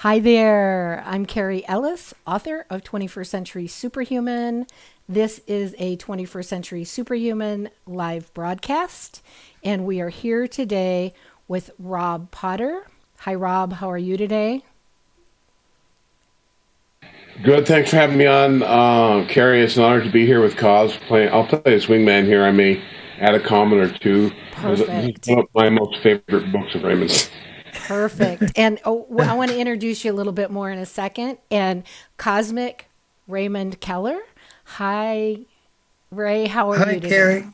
Hi there. I'm Carrie Ellis, author of 21st Century Superhuman. This is a 21st Century Superhuman live broadcast, and we are here today with Rob Potter. Hi, Rob. How are you today? Good. Thanks for having me on, Carrie. It's an honor to be here with Cause. I'll play a swingman here. I may add a comment or two. This is Perfect. one of my most favorite books of Raymond's. Perfect. And I want to introduce you a little bit more in a second. And Cosmic Raymond Keller. Hi, Ray. How are Hi, you today? Carrie.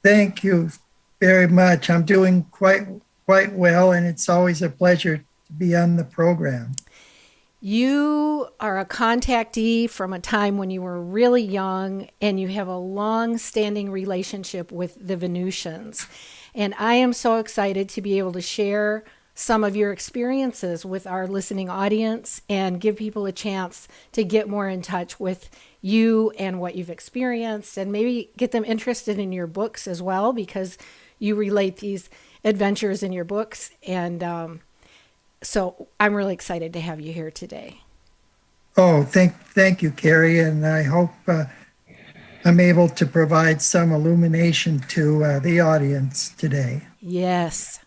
Thank you very much. I'm doing quite well, and it's always a pleasure to be on the program. You are a contactee from a time when you were really young, and you have a long standing relationship with the Venusians. And I am so excited to be able to share some of your experiences with our listening audience and give people a chance to get more in touch with you and what you've experienced, and maybe get them interested in your books as well, because you relate these adventures in your books. And so I'm really excited to have you here today. Oh, thank you, Carrie, and I hope I'm able to provide some illumination to the audience today. Yes.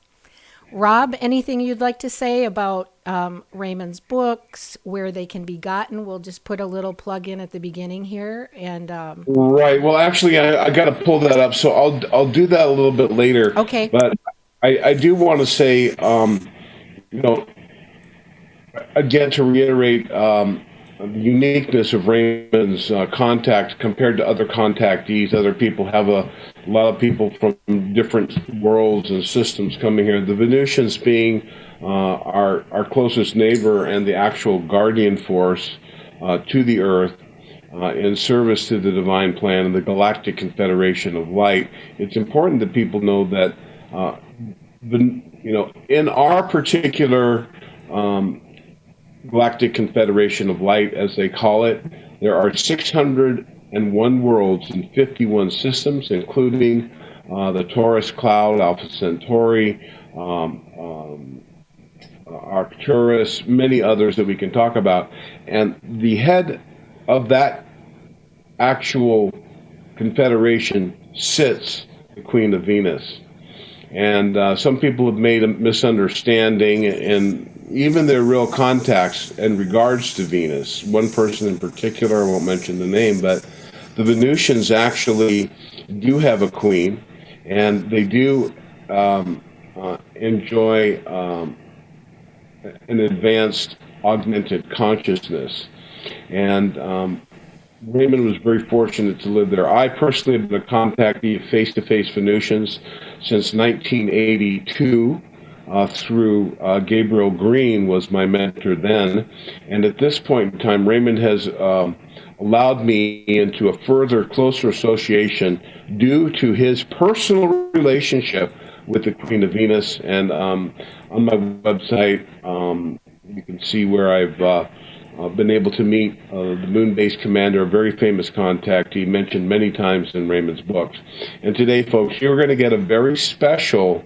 Rob, anything you'd like to say about Raymond's books, where they can be gotten? We'll just put a little plug in at the beginning here. And Right. Well, actually, I got to pull that up, so I'll do that a little bit later. okay. But I do want to say, you know, again, to reiterate the uniqueness of Raymond's contact compared to other contactees. Other people have a lot of people from different worlds and systems coming here. The Venusians being our closest neighbor and the actual guardian force to the Earth. In service to the divine plan and the Galactic Confederation of Light. It's important that people know that, in our particular Galactic Confederation of Light, as they call it, there are 601 worlds in 51 systems, including the Taurus Cloud, Alpha Centauri, Arcturus, many others that we can talk about. And the head of that actual confederation sits the Queen of Venus. And some people have made a misunderstanding, and even their real contacts in regards to Venus. One person in particular, I won't mention the name, but the Venusians actually do have a queen, and they do enjoy an advanced augmented consciousness. And Raymond was very fortunate to live there. I personally have been a contactee of face-to-face Venusians since 1982 through Gabriel Green was my mentor then. And at this point in time, Raymond has allowed me into a further, closer association due to his personal relationship with the Queen of Venus. And on my website, you can see where I've been able to meet the Moon Base Commander, a very famous contactee, mentioned many times in Raymond's books. And today, folks, you're going to get a very special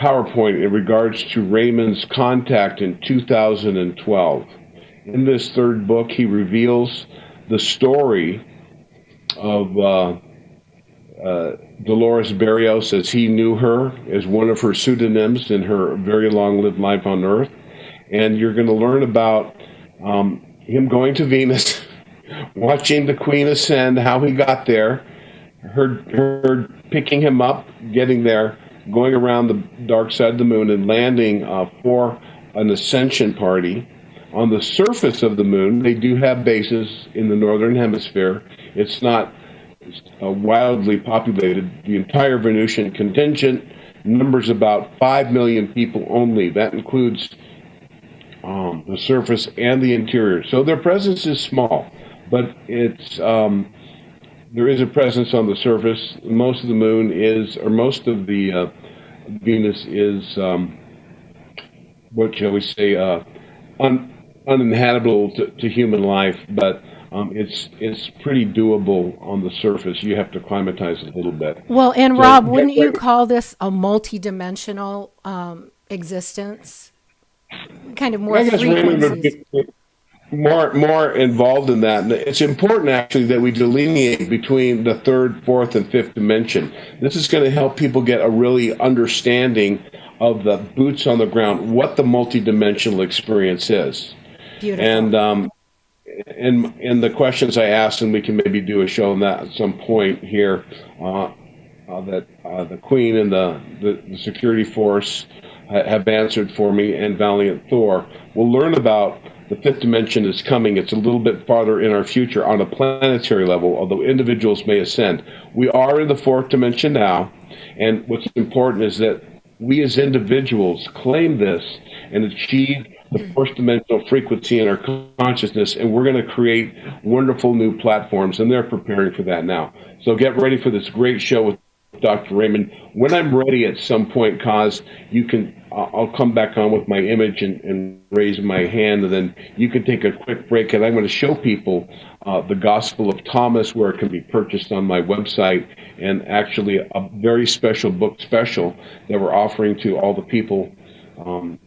PowerPoint in regards to Raymond's contact in 2012. In this third book, he reveals the story of Dolores Barrios, as he knew her, as one of her pseudonyms in her very long-lived life on Earth. And you're going to learn about him going to Venus, watching the Queen ascend, how he got there, her picking him up, getting there, going around the dark side of the moon and landing for an ascension party. On the surface of the moon, they do have bases in the northern hemisphere. It's not wildly populated. The entire Venusian contingent numbers about 5 million people only. That includes the surface and the interior. So their presence is small, but it's there is a presence on the surface. Most of the moon is, or most of the Venus is, what shall we say, uninhabitable to human life, but it's pretty doable on the surface. You have to acclimatize a little bit. Well, and So Rob, wouldn't you call this a multi-dimensional existence, kind of And more I guess Raymond would frequencies. be more involved in that. And it's important actually that we delineate between the third, fourth, and fifth dimension. This is going to help people get a really understanding of the boots on the ground, what the multidimensional experience is. Beautiful. And in the questions I asked, and we can maybe do a show on that at some point here, that the Queen and the security force have answered for me, and Valiant Thor. We'll learn about the fifth dimension is coming. It's a little bit farther in our future on a planetary level, although individuals may ascend. We are in the fourth dimension now, and what's important is that we as individuals claim this and achieve the first dimensional frequency in our consciousness, and we're going to create wonderful new platforms, and they're preparing for that now. So get ready for this great show with Dr. Raymond. When I'm ready at some point, Kaz, you can, I'll come back on with my image and raise my hand, and then you can take a quick break, and I'm going to show people the Gospel of Thomas, where it can be purchased on my website, and actually a very special book special that we're offering to all the people on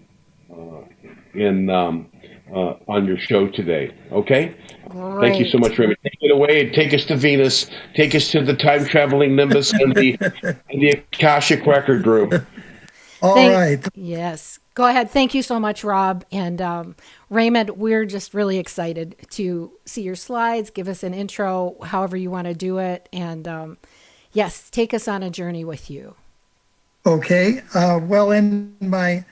your show today. Okay? Great. Thank you so much, Raymond. Take it away and take us to Venus. Take us to the time-traveling Nimbus and the Akashic Record Room. All right. Yes. Go ahead. Thank you so much, Rob. And Raymond, we're just really excited to see your slides. Give us an intro, however you want to do it. And yes, take us on a journey with you. Okay. Well, in my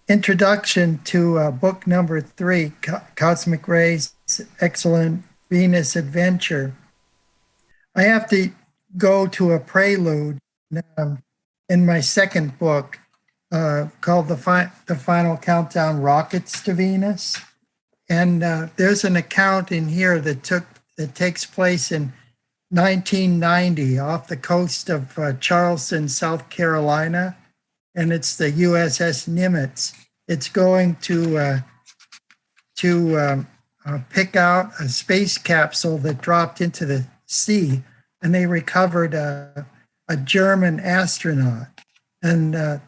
introduction to book number 3, Cosmic Rays, Excellent Venus Adventure, I have to go to a prelude in my second book called The Final Countdown, Rockets to Venus. And there's an account in here that takes place in 1990 off the coast of Charleston, South Carolina. And it's the USS Nimitz. It's going to pick out a space capsule that dropped into the sea, and they recovered a German astronaut. And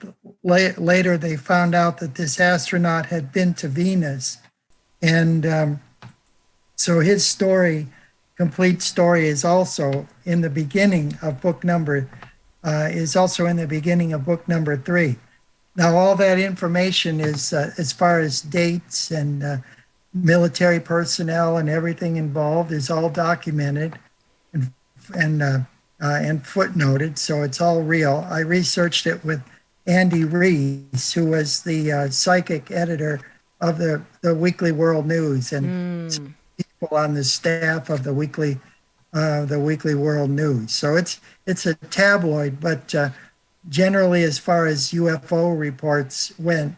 later they found out that this astronaut had been to Venus. And so his story, complete story, is also in the beginning of book number 3. Now, all that information is, as far as dates and military personnel and everything involved, is all documented and footnoted, so it's all real. I researched it with Andy Reese, who was the psychic editor of the Weekly World News, and people on the staff of the Weekly World News. So it's a tabloid, but generally, as far as UFO reports went,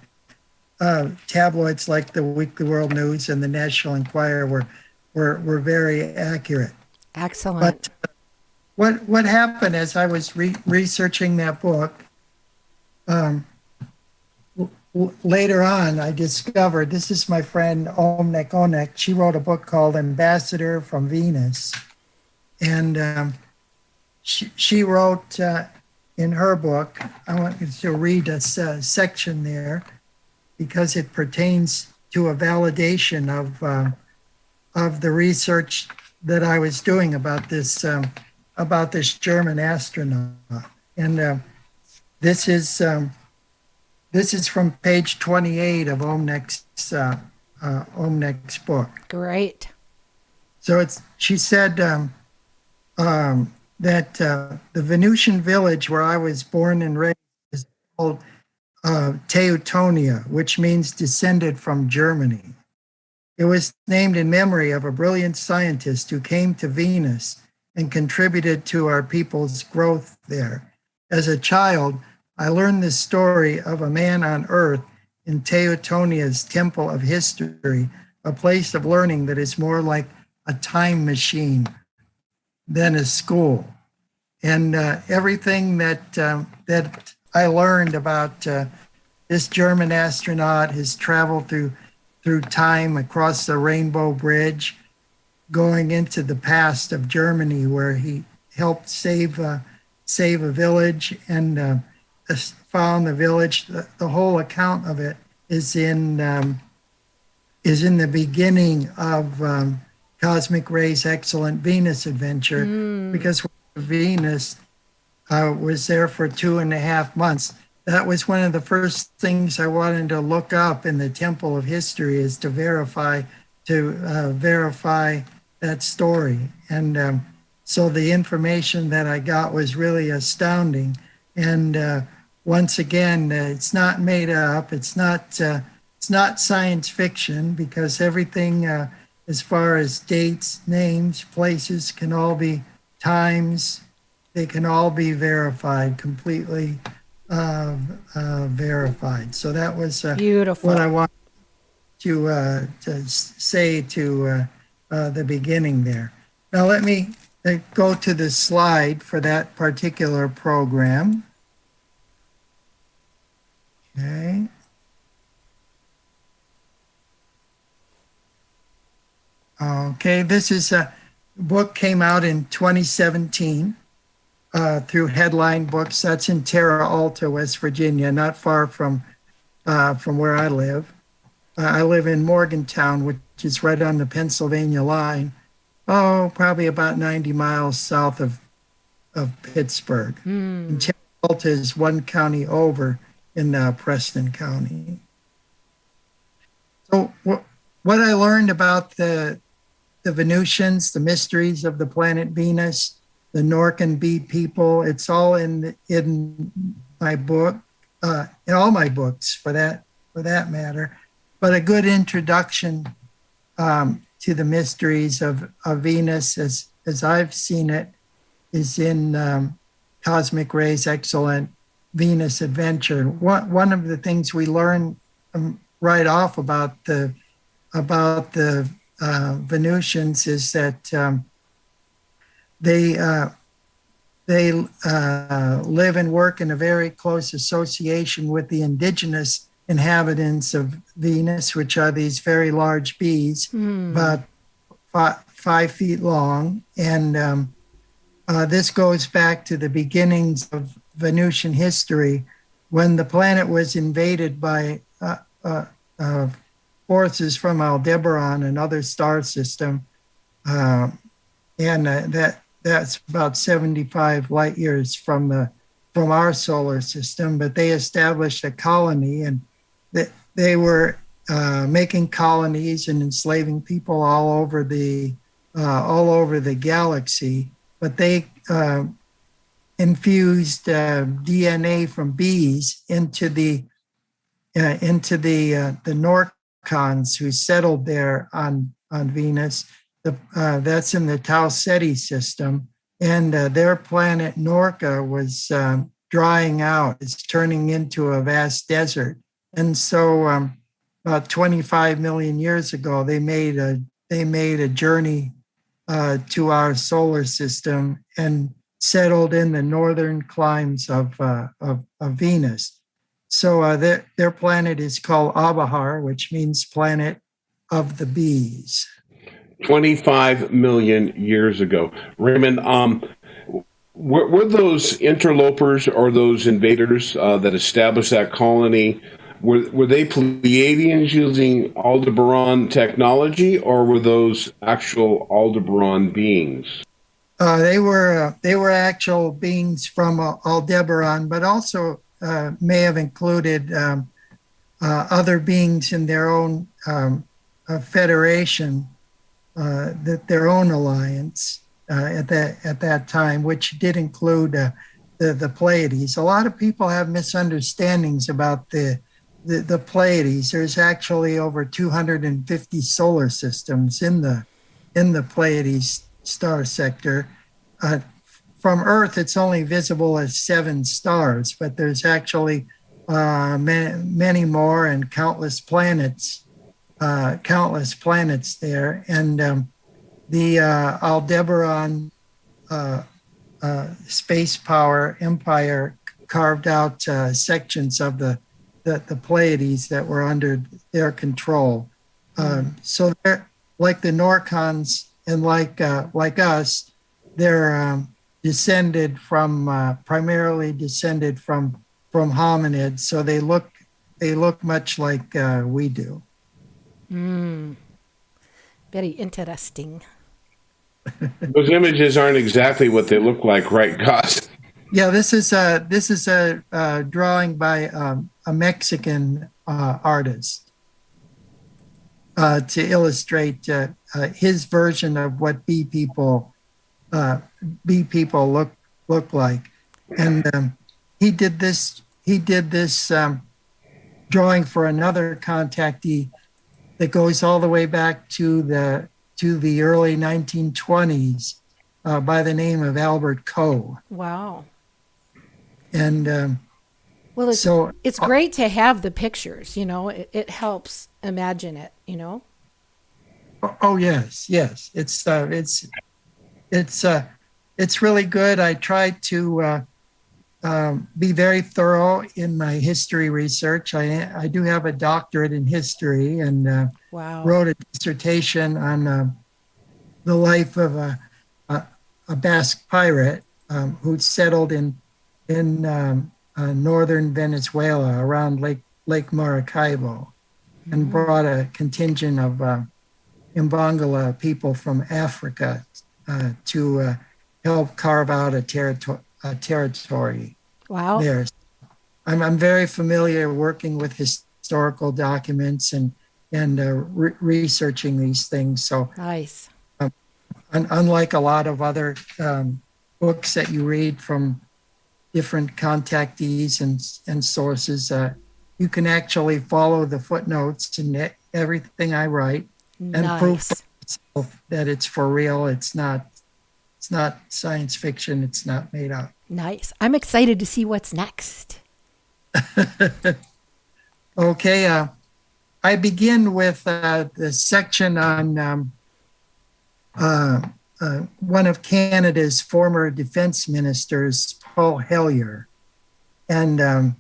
tabloids like the Weekly World News and the National Enquirer were very accurate. Excellent. But what happened as I was researching that book, later on, I discovered, this is my friend Omnek Onek. She wrote a book called Ambassador from Venus. And she wrote in her book, I want you to read a section there because it pertains to a validation of the research that I was doing about this German astronaut. And this is from page 28 of Omnek's book. Great. So she said that the Venusian village where I was born and raised is called Teutonia, which means descended from Germany. It was named in memory of a brilliant scientist who came to Venus and contributed to our people's growth there. As a child, I learned the story of a man on Earth in Teutonia's Temple of History, a place of learning that is more like a time machine than a school. And everything that I learned about this German astronaut, his travel through time across the Rainbow Bridge, going into the past of Germany where he helped save a village and found the village. The whole account of it is in the beginning of Cosmic Ray's Excellent Venus Adventure, because Venus was there for 2.5 months. That was one of the first things I wanted to look up in the Temple of History, is to verify that story. And so the information that I got was really astounding. And once again, it's not made up. It's not science fiction, because everything, as far as dates, names, places, can all be times. They can all be verified, completely verified. So that was Beautiful. what I wanted to say to the beginning there. Now let me go to the slide for that particular program. Okay. Okay, this is a book, came out in 2017 through Headline Books. That's in Terra Alta, West Virginia, not far from where I live. I live in Morgantown, which is right on the Pennsylvania line. Oh, probably about 90 miles south of Pittsburgh. And Terra Alta is one county over in Preston County. So what I learned about the Venusians, the mysteries of the planet Venus, the Norcan bee people, it's all in my book, in all my books for that matter. But a good introduction to the mysteries of Venus, as I've seen it, is in Cosmic Ray's Excellent Venus Adventure. One of the things we learn right off about the Venusians is that they live and work in a very close association with the indigenous inhabitants of Venus, which are these very large bees, about 5 feet long. And this goes back to the beginnings of Venusian history, when the planet was invaded by forces from Aldebaran, another star system, and that's about 75 light years from our solar system. But they established a colony, and they were making colonies and enslaving people all over the galaxy. But they infused DNA from bees into the Norcons who settled there on Venus. That's in the Tau Ceti system, and their planet Norca was drying out. It's turning into a vast desert. And so about 25 million years ago, they made a journey to our solar system and settled in the northern climes of Venus. So their planet is called Abahar, which means planet of the bees. 25 million years ago. Raymond, were those interlopers or those invaders that established that colony, were they Pleiadians using Aldebaran technology, or were those actual Aldebaran beings? They were actual beings from Aldebaran, but also may have included other beings in their own federation, their own alliance at that time, which did include the Pleiades. A lot of people have misunderstandings about the Pleiades. There's actually over 250 solar systems in the Pleiades star sector. From Earth, it's only visible as 7 stars, but there's actually many more, and countless planets there. And the Aldebaran space power empire carved out sections of the Pleiades that were under their control. So they're like the Norcons, and like us, they're primarily descended from from hominids, so they look much like we do. Very interesting. Those images aren't exactly what they look like, right, Gus? Yeah, this is a drawing by a Mexican artist to illustrate his version of what bee people look like, and he did this drawing for another contactee that goes all the way back to the early 1920s by the name of Albert Coe. Wow. And Well, so it's great to have the pictures, it helps imagine it, oh yes, it's really good. I try to be very thorough in my history research. I do have a doctorate in history and Wow. wrote a dissertation on the life of a Basque pirate who settled in northern Venezuela around Lake Maracaibo, and brought a contingent of Mbangala people from Africa to help carve out a territory Wow. there. I'm very familiar working with historical documents and researching these things. So Nice. unlike a lot of other books that you read from different contactees and sources, you can actually follow the footnotes in everything I write and prove that it's for real. It's not science fiction. It's not made up. Nice. I'm excited to see what's next. Okay. I begin with the section on one of Canada's former defense ministers, Paul Hellyer, and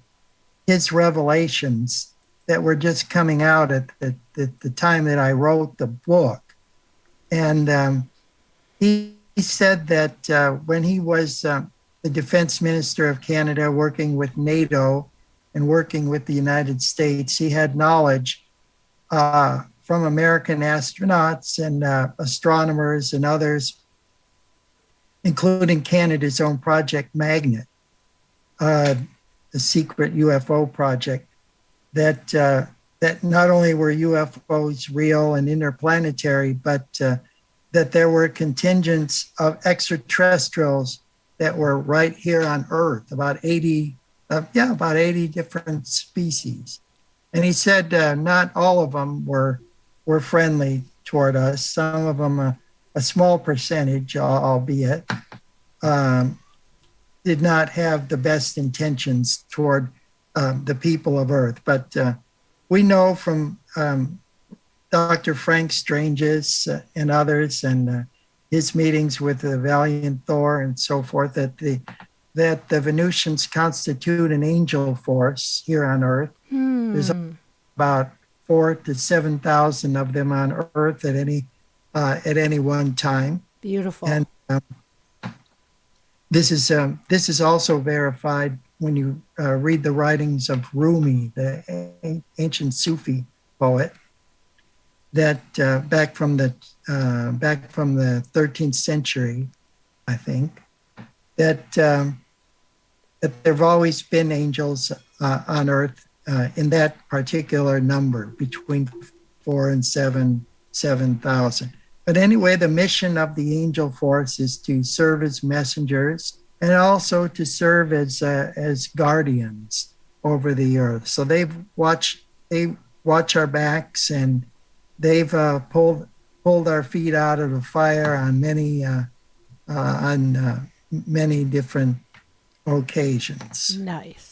his revelations that were just coming out at the time that I wrote the book. And he said that when he was the defense minister of Canada, working with NATO and working with the United States, he had knowledge from American astronauts and astronomers and others, including Canada's own Project Magnet, the secret UFO project, that not only were UFOs real and interplanetary, but that there were contingents of extraterrestrials that were right here on Earth, about 80 different species. And he said not all of them were friendly toward us. Some of them, a small percentage, albeit, did not have the best intentions toward the people of Earth. But we know from Dr. Frank Strange's and others, and his meetings with the Valiant Thor and so forth, that the Venusians constitute an angel force here on Earth. There's about 4,000 to 7,000 of them on Earth at any one time. Beautiful. And this is also verified when you read the writings of Rumi, the ancient Sufi poet, that back from the 13th century, I think, that there have always been angels on Earth in that particular number, between 4,000 and 7,000. But anyway, the mission of the angel force is to serve as messengers and also to serve as guardians over the Earth. So they watch our backs, and they've pulled our feet out of the fire on many different occasions. Nice.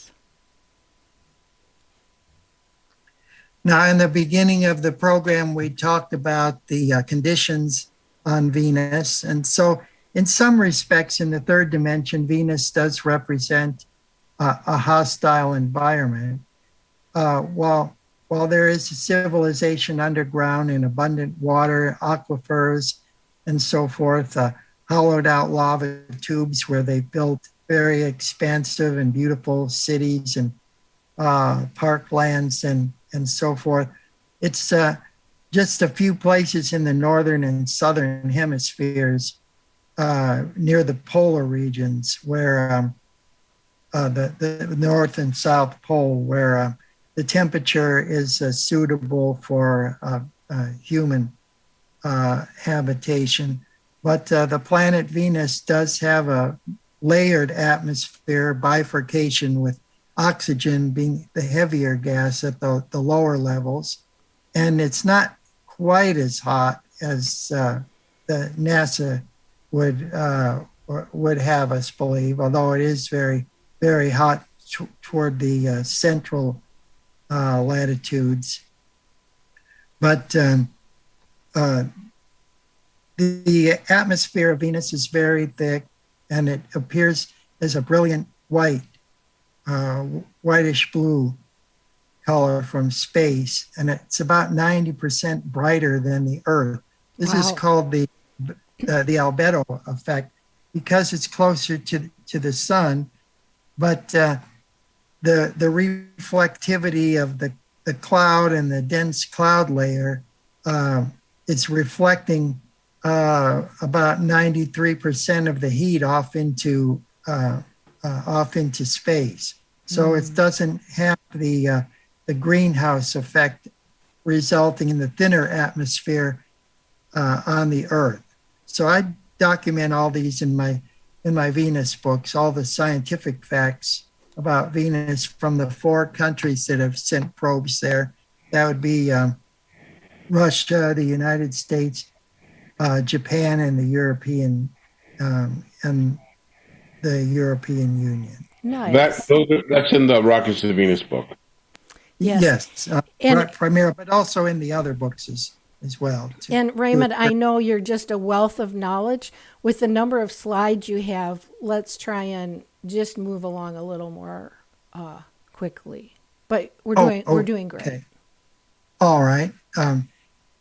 Now, in the beginning of the program, we talked about the conditions on Venus. And so in some respects, in the third dimension, Venus does represent a hostile environment. While there is a civilization underground in abundant water, aquifers, and so forth, hollowed out lava tubes where they built very expansive and beautiful cities and parklands and so forth. It's just a few places in the northern and southern hemispheres near the polar regions where the North and South Pole, where the temperature is suitable for human habitation. But the planet Venus does have a layered atmosphere, bifurcation, with oxygen being the heavier gas at the lower levels. And it's not quite as hot as the NASA would have us believe, although it is very, very hot toward the central latitudes. But the atmosphere of Venus is very thick, and it appears as a brilliant white, whitish blue color from space, and it's about 90% brighter than the Earth. This is called the albedo effect because it's closer to the sun, but the reflectivity of the cloud and the dense cloud layer, it's reflecting about 93% of the heat off into space. So it doesn't have the greenhouse effect resulting in the thinner atmosphere on the Earth. So I document all these in my Venus books, all the scientific facts about Venus from the 4 countries that have sent probes there. That would be Russia, the United States, Japan, and the European Union. Nice. That's in the Rockets to Venus book. Yes. Primarily, but also in the other books as well. And Raymond, I know you're just a wealth of knowledge. With the number of slides you have, let's try and just move along a little more quickly. But we're doing great. Okay. All right.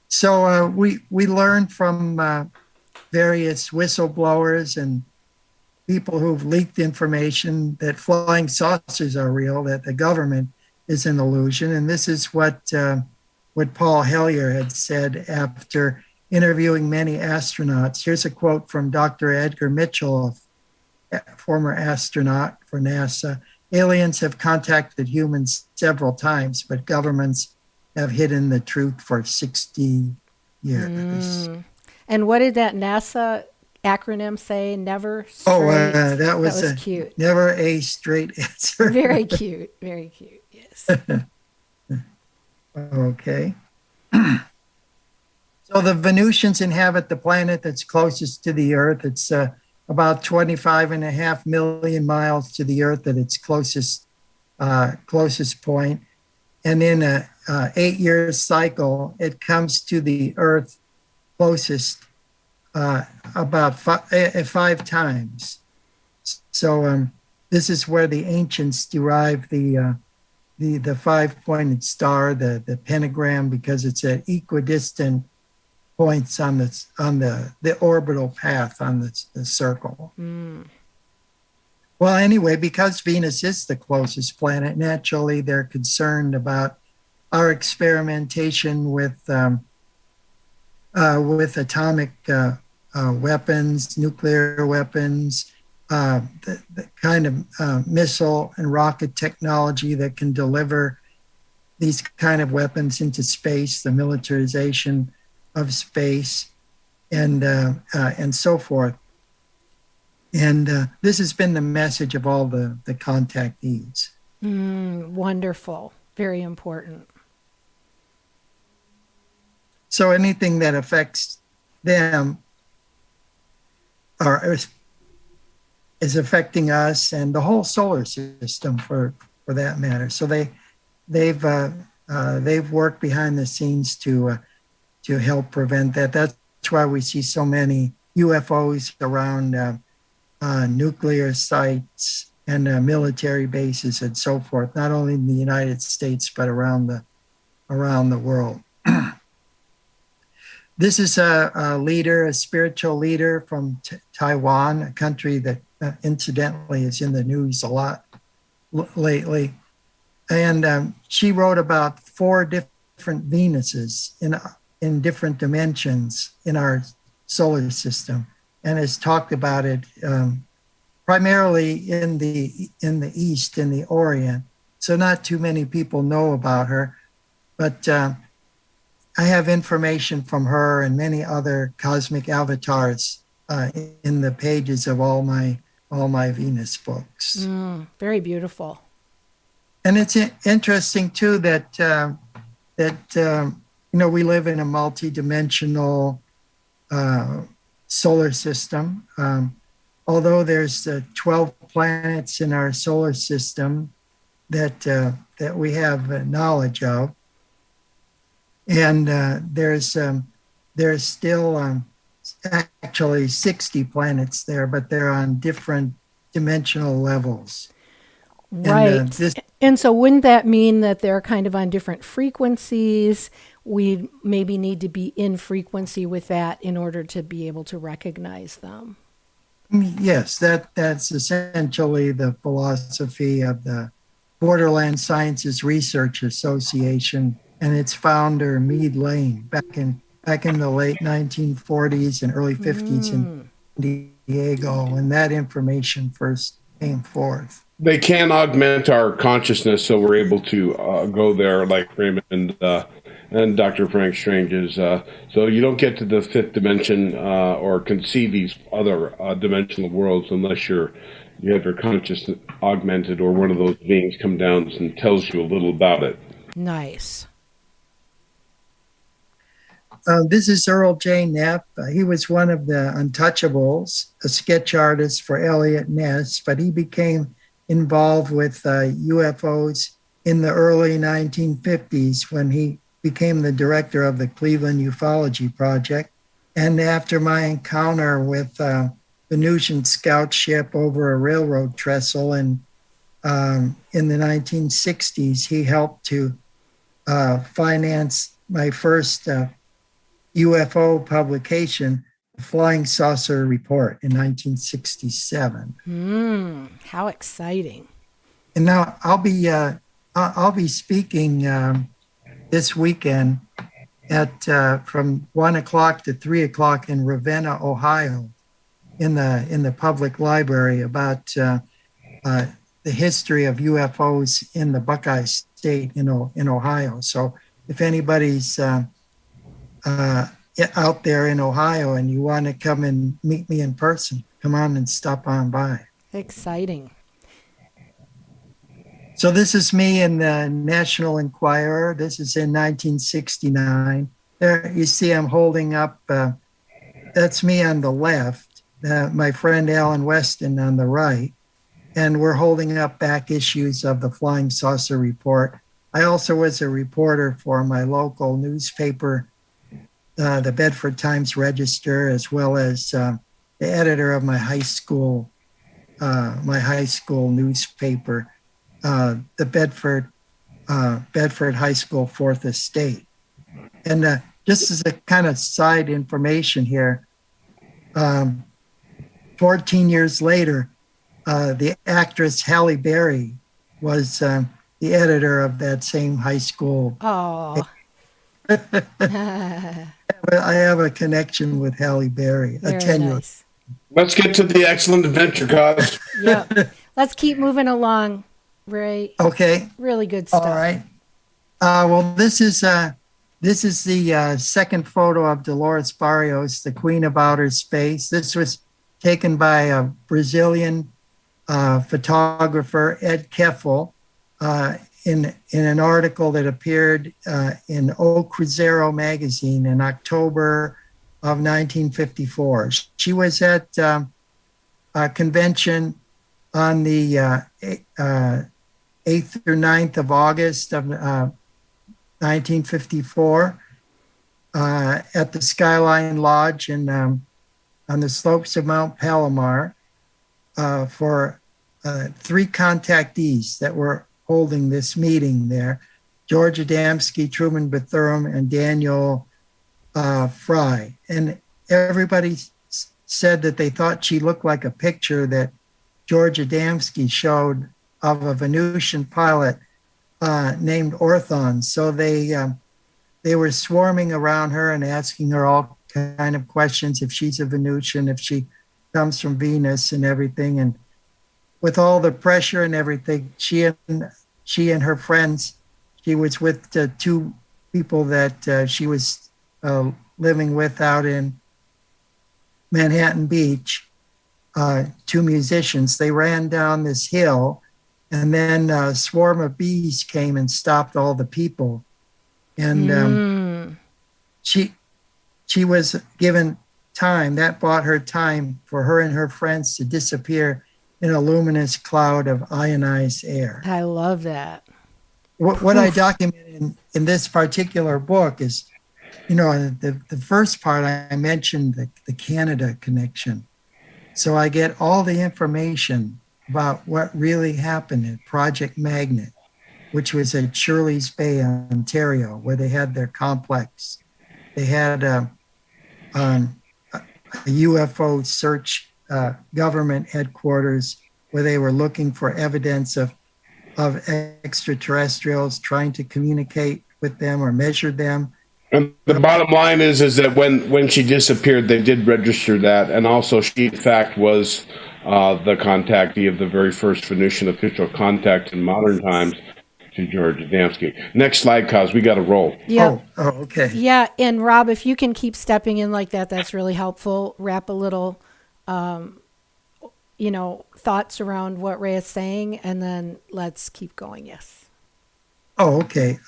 So we learned from various whistleblowers and people who've leaked information that flying saucers are real, that the government is an illusion. And this is what Paul Hellyer had said after interviewing many astronauts. Here's a quote from Dr. Edgar Mitchell, a former astronaut for NASA. Aliens have contacted humans several times, but governments have hidden the truth for 60 years. And what did that NASA acronym say? Never straight? That was cute. Never a straight answer. Very cute. Very cute. Yes. Okay. So the Venusians inhabit the planet that's closest to the Earth. It's about 25.5 million miles to the Earth at its closest point. And in a 8-year cycle, it comes to the Earth closest about 5 times. So this is where the ancients derived the 5-pointed star, the pentagram, because it's at equidistant points on the orbital path on the circle. Well, anyway, because Venus is the closest planet, naturally they're concerned about our experimentation with atomic weapons, nuclear weapons, the kind of missile and rocket technology that can deliver these kind of weapons into space, the militarization of space, and so forth. And this has been the message of all the contactees. Wonderful. Very important. So anything that affects them is affecting us and the whole solar system for that matter. So they've worked behind the scenes to help prevent that. That's why we see so many UFOs around nuclear sites and military bases and so forth, not only in the United States but around the world. This is a leader, a spiritual leader from Taiwan, a country that incidentally is in the news a lot lately. And she wrote about 4 different Venuses in different dimensions in our solar system, and has talked about it primarily in the East, in the Orient. So not too many people know about her, but I have information from her and many other cosmic avatars in the pages of all my Venus books. Very beautiful. And it's interesting too that we live in a multi-dimensional solar system. Although there's 12 planets in our solar system that we have knowledge of, and there's still actually 60 planets there, but they're on different dimensional levels. Right. And so wouldn't that mean that they're kind of on different frequencies? We maybe need to be in frequency with that in order to be able to recognize them. Yes, that's essentially the philosophy of the Borderland Sciences Research Association and its founder, Meade Lane, back in the late 1940s and early 50s in Diego, when that information first came forth. They can augment our consciousness, so we're able to go there, like Raymond and Dr. Frank Strange is. So you don't get to the 5th dimension or can see these other dimensional worlds unless you have your consciousness augmented, or one of those beings come down and tells you a little about it. Nice. This is Earl J. Neff. He was one of the Untouchables, a sketch artist for Elliot Ness, but he became involved with UFOs in the early 1950s when he became the director of the Cleveland Ufology Project. And after my encounter with Venusian scout ship over a railroad trestle in the 1960s, he helped to finance my first UFO publication, the Flying Saucer Report, in 1967. How exciting! And now I'll be speaking this weekend at from 1 o'clock to 3 o'clock in Ravenna, Ohio, in the public library about the history of UFOs in the Buckeye State in Ohio. So if anybody's out there in Ohio and you want to come and meet me in person, come on and stop on by. Exciting. So this is me in the National Enquirer. This is in 1969. There you see I'm holding up, that's me on the left, my friend Alan Weston on the right, and we're holding up back issues of the Flying Saucer Report. I also was a reporter for my local newspaper, the Bedford Times Register, as well as the editor of my high school newspaper, the Bedford High School Fourth Estate. And just as a kind of side information here, 14 years later, the actress Halle Berry was the editor of that same high school. Oh. I have a connection with Halle Berry. Very nice. Let's get to the excellent adventure, cause. Yep. Let's keep moving along, Ray. Okay. Really good stuff. All right. Well, this is the second photo of Dolores Barrios, the Queen of Outer Space. This was taken by a Brazilian photographer, Ed Keffel, in an article that appeared in O Cruzeiro magazine in October of 1954. She was at a convention on the 8th or 9th of August of 1954 at the Skyline Lodge on the slopes of Mount Palomar for 3 contactees that were holding this meeting there: George Adamski, Truman Bethurem, and Daniel Fry. And everybody said that they thought she looked like a picture that George Adamski showed of a Venusian pilot named Orthon. So they were swarming around her and asking her all kind of questions, if she's a Venusian, if she comes from Venus and everything. And with all the pressure and everything, she and her friends, she was with two people that she was living with out in Manhattan Beach, two musicians. They ran down this hill, and then a swarm of bees came and stopped all the people. And she was given time. That bought her time for her and her friends to disappear in a luminous cloud of ionized air. I love that. What I document in this particular book is, the first part I mentioned the Canada connection. So I get all the information about what really happened at Project Magnet, which was at Shirley's Bay, Ontario, where they had their complex. They had a UFO search government headquarters where they were looking for evidence of extraterrestrials, trying to communicate with them or measure them. And the bottom line is that when she disappeared, they did register that, and also she, in fact, was the contactee of the very first Venusian official contact in modern times to George Adamski. Next slide, cause we got to roll. Yeah. Oh, okay. Yeah, and Rob, if you can keep stepping in like that, that's really helpful. Wrap a little, thoughts around what Ray is saying, and then let's keep going. Yes. Oh, okay.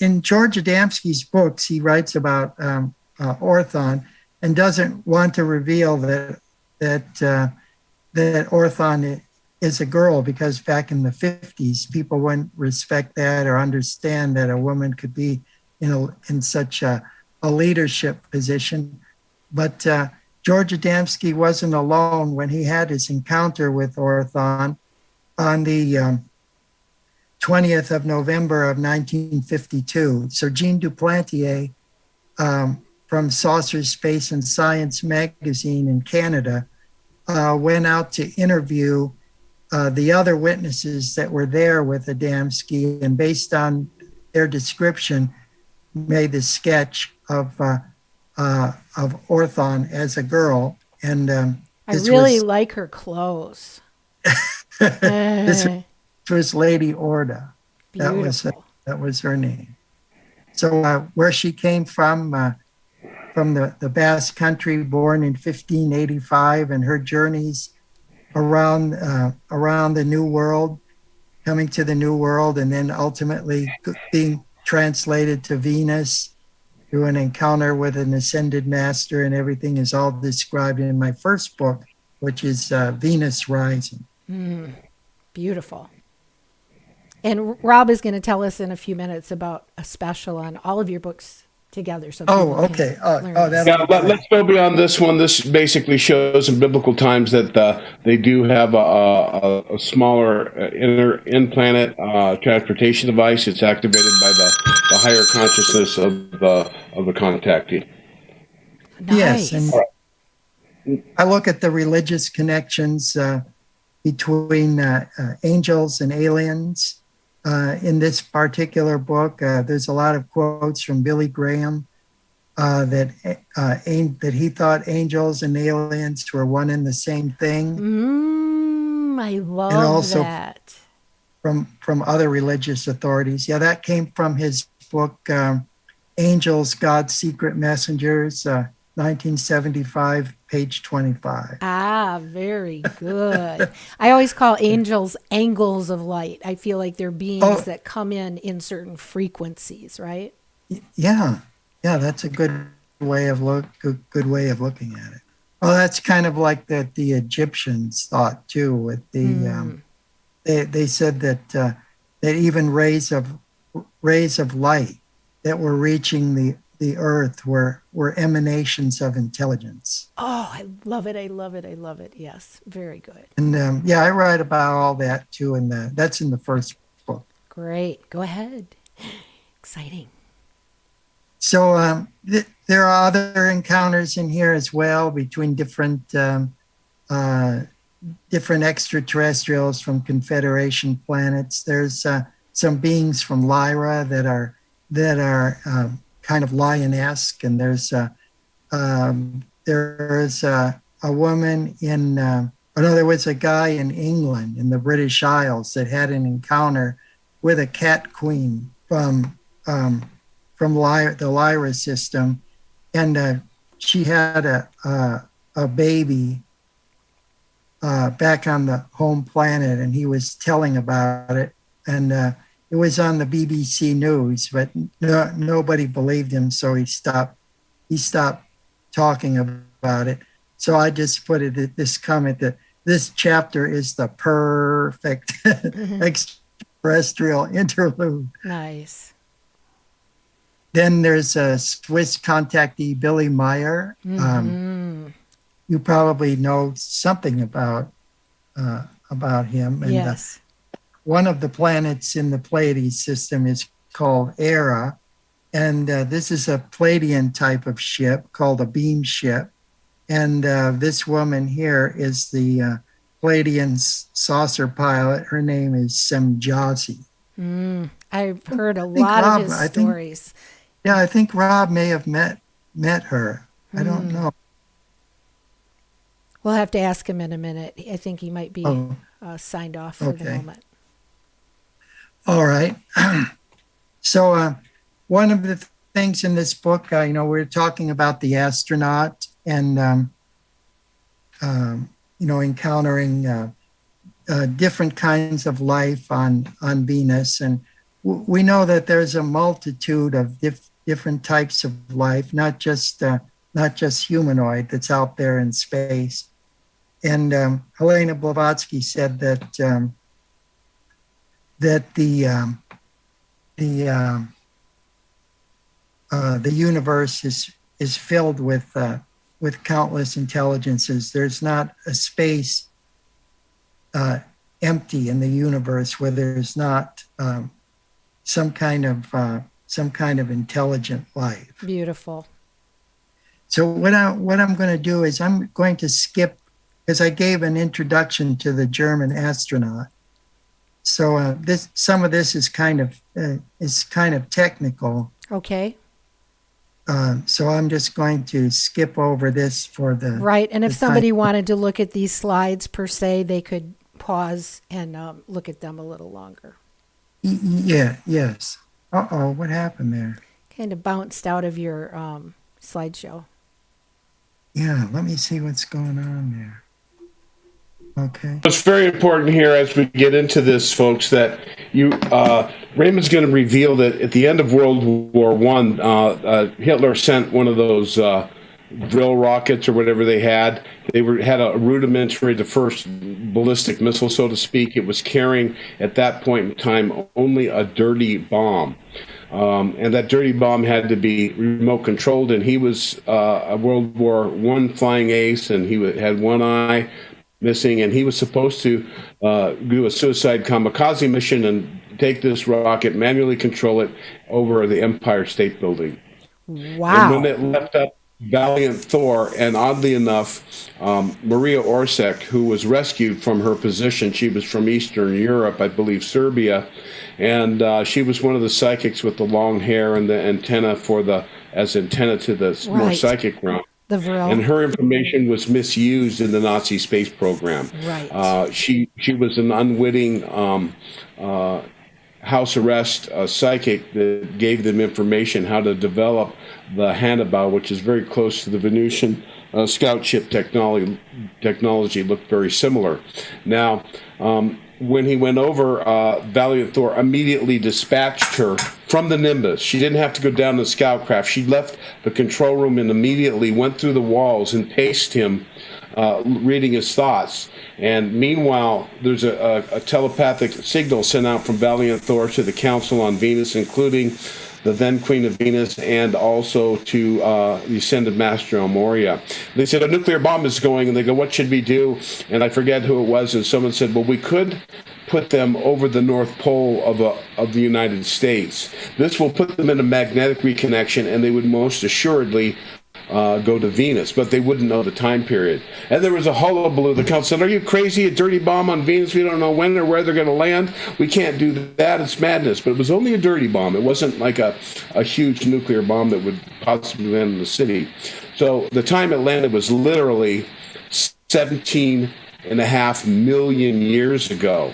In George Adamski's books, he writes about Orthon and doesn't want to reveal that Orthon is a girl, because back in the 50s, people wouldn't respect that or understand that a woman could be in such a leadership position. But George Adamski wasn't alone when he had his encounter with Orthon on the 20th of November of 1952. So Jean Duplantier from Saucer, Space and Science magazine in Canada went out to interview the other witnesses that were there with Adamski, and based on their description, made the sketch of Orthon as a girl. And I really like her clothes. This was Lady Orda. Beautiful. That was her name. So where she came from the Basque Country, born in 1585, and her journeys around the New World, coming to the New World, and then ultimately being translated to Venus through an encounter with an ascended master, and everything is all described in my first book, which is Venus Rising. Beautiful. And Rob is going to tell us in a few minutes about a special on all of your books together. So okay. Let's go beyond this one. This basically shows in biblical times that they do have a smaller in-planet transportation device. It's activated by the higher consciousness of the contactee. Nice. Yes, and I look at the religious connections between angels and aliens. In this particular book, there's a lot of quotes from Billy Graham that he thought angels and aliens were one and the same thing. I love and also that. From other religious authorities. Yeah, that came from his book, Angels, God's Secret Messengers, 1975, page 25. Ah, very good. I always call angels angles of light. I feel like they're beings that come in certain frequencies, right? Yeah, that's a good way of good way of looking at it. Well, that's kind of like that the Egyptians thought too. With the they said that even rays of light that were reaching the earth were emanations of intelligence. Oh, I love it. I love it. I love it. Yes. Very good. And I write about all that too. And that's in the first book. Great. Go ahead. Exciting. So there are other encounters in here as well between different different extraterrestrials from Confederation planets. There's some beings from Lyra that are kind of lion-esque, and there's a woman in. There was a guy in England in the British Isles that had an encounter with a cat queen from the Lyra system, and she had a baby back on the home planet, and he was telling about it, and it was on the BBC News, but nobody believed him, so he stopped talking about it. So I just put this comment that this chapter is the perfect extraterrestrial interlude. Nice. Then there's a Swiss contactee, Billy Meyer. You probably know something about him. And yes. One of the planets in the Pleiades system is called Era, and this is a Pleiadian type of ship called a beam ship. And this woman here is the Pleiadian saucer pilot. Her name is Semjazi. I've heard a lot of his stories. I think Rob may have met her. I don't know. We'll have to ask him in a minute. I think he might be signed off for the moment. All right. So one of the things in this book, we're talking about the astronaut and, encountering different kinds of life on Venus. And we know that there's a multitude of different types of life, not just humanoid that's out there in space. And Helena Blavatsky said that the universe is filled with countless intelligences. There's not a space empty in the universe where there's not some kind of intelligent life. Beautiful. So what I'm going to do is I'm going to skip, because I gave an introduction to the German astronaut. So some of this is kind of technical. Okay. So I'm just going to skip over this for the right. And if somebody wanted to look at these slides per se, they could pause and look at them a little longer. Yeah. Yes. What happened there? Kind of bounced out of your slideshow. Yeah. Let me see what's going on there. Okay. It's very important here as we get into this, folks, that Raymond's going to reveal that at the end of World War I, Hitler sent one of those drill rockets or whatever they had. They had a rudimentary, the first ballistic missile, so to speak. It was carrying, at that point in time, only a dirty bomb. And that dirty bomb had to be remote controlled, and he was a World War I flying ace, and he had one eye missing, and he was supposed to do a suicide kamikaze mission and take this rocket, manually control it over the Empire State Building. Wow. And when it left up Valiant Thor, and oddly enough, Maria Orsek, who was rescued from her position, she was from Eastern Europe, I believe Serbia, and she was one of the psychics with the long hair and the antenna as antenna to the more psychic realm. And her information was misused in the Nazi space program. Right. She was an unwitting house arrest psychic that gave them information how to develop the Hannibal, which is very close to the Venusian scout ship technology. Looked very similar. Now, when he went over, Valiant Thor immediately dispatched her from the Nimbus. She didn't have to go down the scout craft. She left the control room and immediately went through the walls and paced him, reading his thoughts. And meanwhile, there's a telepathic signal sent out from Valiant Thor to the Council on Venus, including the then Queen of Venus, and also to the Ascended Master El Moria. They said, a nuclear bomb is going, and they go, what should we do? And I forget who it was, and someone said, well, we could put them over the North Pole of the United States. This will put them in a magnetic reconnection, and they would most assuredly go to Venus, but they wouldn't know the time period. And there was a hullabaloo. The council said, "Are you crazy? A dirty bomb on Venus? We don't know when or where they're going to land. We can't do that. It's madness." But it was only a dirty bomb. It wasn't like a huge nuclear bomb that would possibly land in the city. So the time it landed was literally 17.5 million years ago.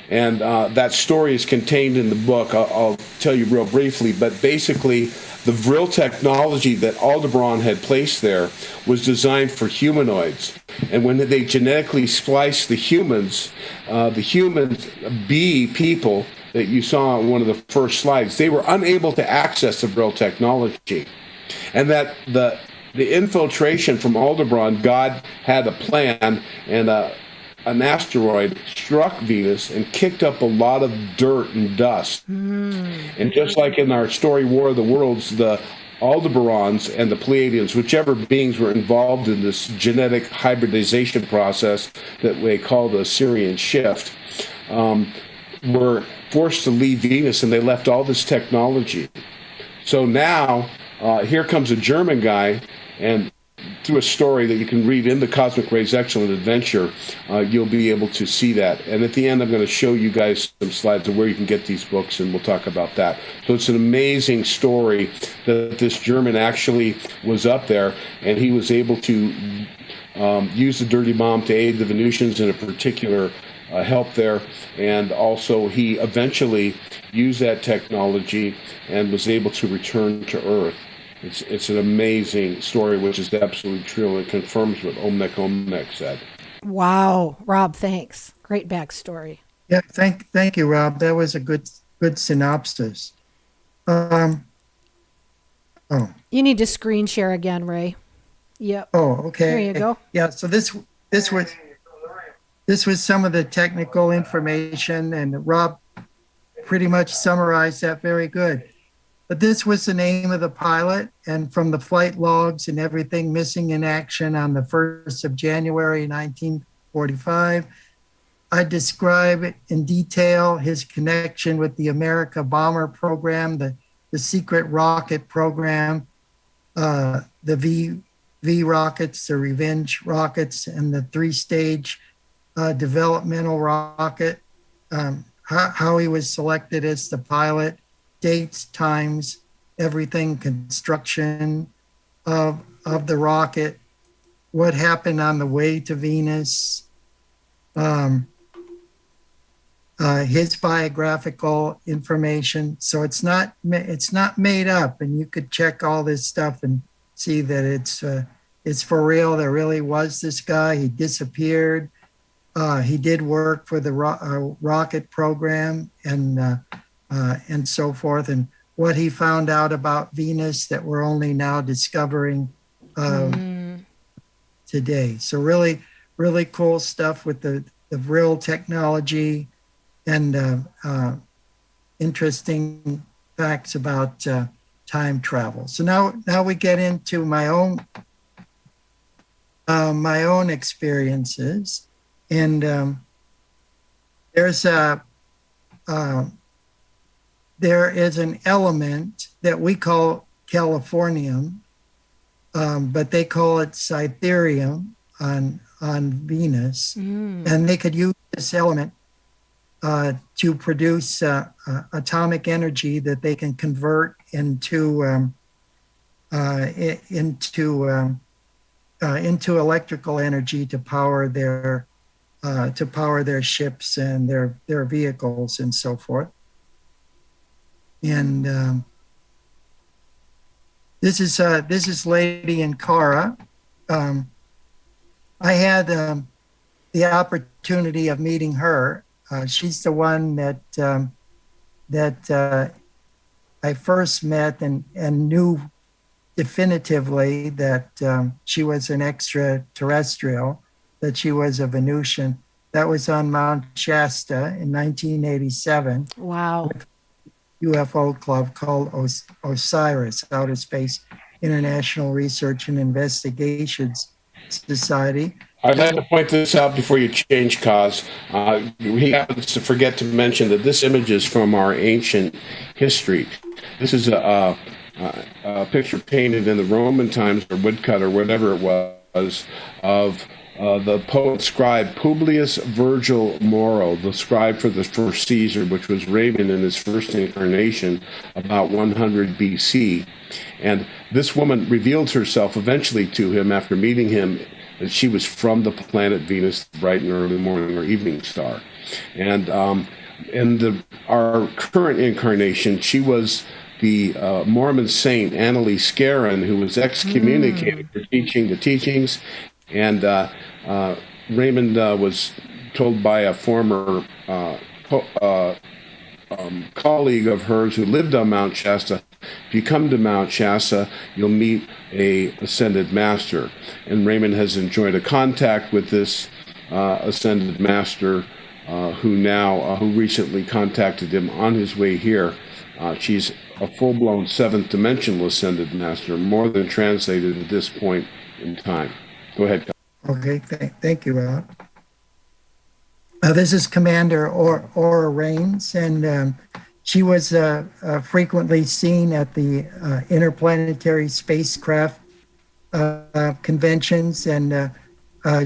And that story is contained in the book. I'll tell you real briefly, but basically the Vril technology that Aldebaran had placed there was designed for humanoids. And when they genetically spliced the humans bee people that you saw on one of the first slides, they were unable to access the Vril technology. And that the infiltration from Aldebaran, God had a plan, and an asteroid struck Venus and kicked up a lot of dirt and dust. And just like in our story War of the Worlds, the Aldebarans and the Pleiadians, whichever beings were involved in this genetic hybridization process that they call the Syrian shift, were forced to leave Venus, and they left all this technology. So now, here comes a German guy, and through a story that you can read in the Cosmic Ray's Excellent Adventure, you'll be able to see that. And at the end, I'm going to show you guys some slides of where you can get these books, and we'll talk about that. So it's an amazing story that this German actually was up there, and he was able to use the dirty bomb to aid the Venusians in a particular help there. And also he eventually used that technology and was able to return to Earth. It's an amazing story, which is absolutely true, and it confirms what Omnek said. Wow, Rob, thanks. Great backstory. Yeah, thank you, Rob. That was a good synopsis. You need to screen share again, Ray. Yep. Oh, okay. There you go. Yeah. So this was some of the technical information, and Rob pretty much summarized that very good. But this was the name of the pilot, and from the flight logs and everything, missing in action on the 1st of January, 1945. I describe in detail his connection with the America bomber program, the secret rocket program, the V rockets, the Revenge rockets, and the 3-stage developmental rocket, how he was selected as the pilot, dates, times, everything, construction of the rocket, what happened on the way to Venus, his biographical information. So it's not made up, and you could check all this stuff and see that it's for real. There really was this guy. He disappeared. He did work for the rocket program and so forth, and what he found out about Venus that we're only now discovering today. So really, really cool stuff with the Vril technology, and interesting facts about time travel. So now we get into my own experiences, and there is an element that we call californium, but they call it cytherium on Venus, and they could use this element to produce atomic energy that they can convert into electrical energy to power their ships and their vehicles and so forth. And this is Lady Ankara. I had the opportunity of meeting her. She's the one that I first met and knew definitively that she was an extraterrestrial, that she was a Venusian. That was on Mount Shasta in 1987. Wow. UFO club called OSIRIS, Outer Space International Research and Investigations Society. I'd like to point this out before you change, Kaz. We happen to forget to mention that this image is from our ancient history. This is a a picture painted in the Roman times or woodcut or whatever it was of the poet scribe Publius Virgil Moro, the scribe for the first Caesar, which was Raymond in his first incarnation about 100 BC. And this woman revealed herself eventually to him after meeting him that she was from the planet Venus, the bright and early morning or evening star. And in our current incarnation, she was the Mormon saint Annalise Guerin, who was excommunicated for teaching the teachings. And Raymond was told by a former colleague of hers who lived on Mount Shasta, if you come to Mount Shasta, you'll meet a ascended master. And Raymond has enjoyed a contact with this ascended master who recently contacted him on his way here. She's a full-blown seventh dimensional ascended master, more than translated at this point in time. Go ahead. Okay, thank you, Rob. This is Commander Aura Rains, and she was frequently seen at the interplanetary spacecraft conventions, and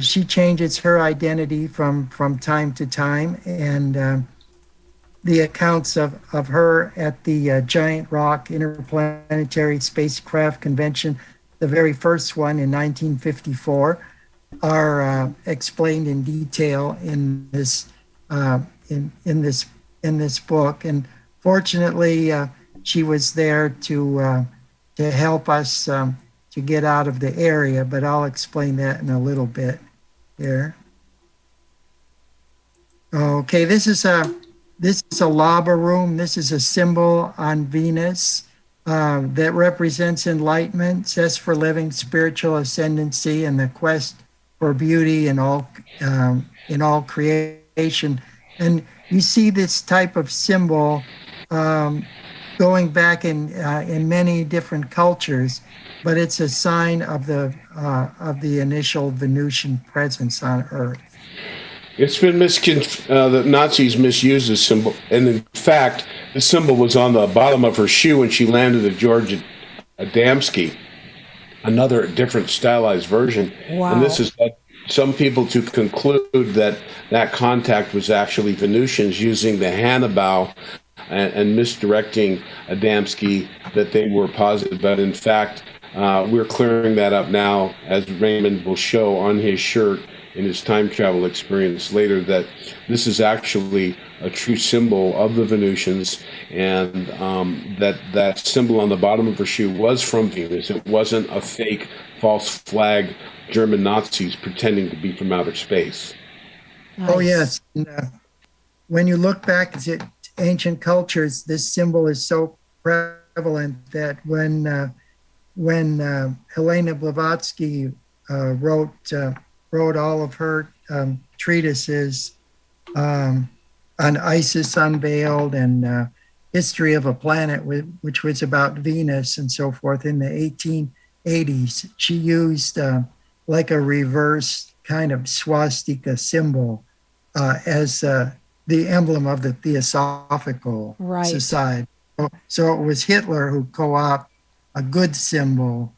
she changes her identity from time to time. And the accounts of her at the Giant Rock Interplanetary Spacecraft Convention, the very first one in 1954, are explained in detail in this book. And fortunately, she was there to help us to get out of the area, but I'll explain that in a little bit here. Okay, this is a lava room. This is a symbol on Venus that represents enlightenment, zest for living, spiritual ascendancy, and the quest for beauty in all creation. And you see this type of symbol going back in many different cultures, but it's a sign of the initial Venusian presence on Earth. It's been the Nazis misused this symbol, and in fact, the symbol was on the bottom of her shoe when she landed at George Adamski, another different stylized version. Wow. And this has led some people to conclude that contact was actually Venusians using the Hannibal and misdirecting Adamski, that they were positive. But in fact, we're clearing that up now, as Raymond will show on his shirt in his time travel experience later, that this is actually a true symbol of the Venusians, and that symbol on the bottom of her shoe was from Venus. It wasn't a fake false flag German Nazis pretending to be from outer space. Nice. Oh yes, and, when you look back at ancient cultures, this symbol is so prevalent that when Helena Blavatsky wrote all of her treatises on Isis Unveiled and History of a Planet, which was about Venus and so forth in the 1880s, she used like a reverse kind of swastika symbol as the emblem of the Theosophical Society. So it was Hitler who co-opted a good symbol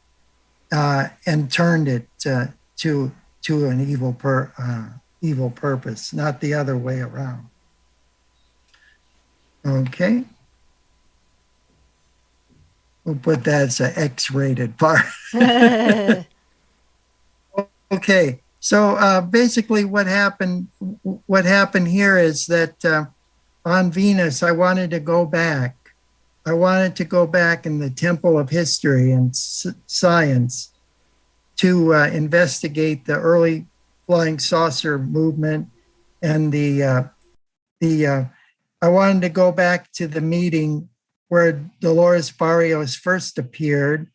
and turned it to an evil purpose, not the other way around. Okay. We'll put that as an X-rated part. Okay. So basically what happened here is that on Venus, I wanted to go back in the temple of history and science to investigate the early flying saucer movement, and I wanted to go back to the meeting where Dolores Barrios first appeared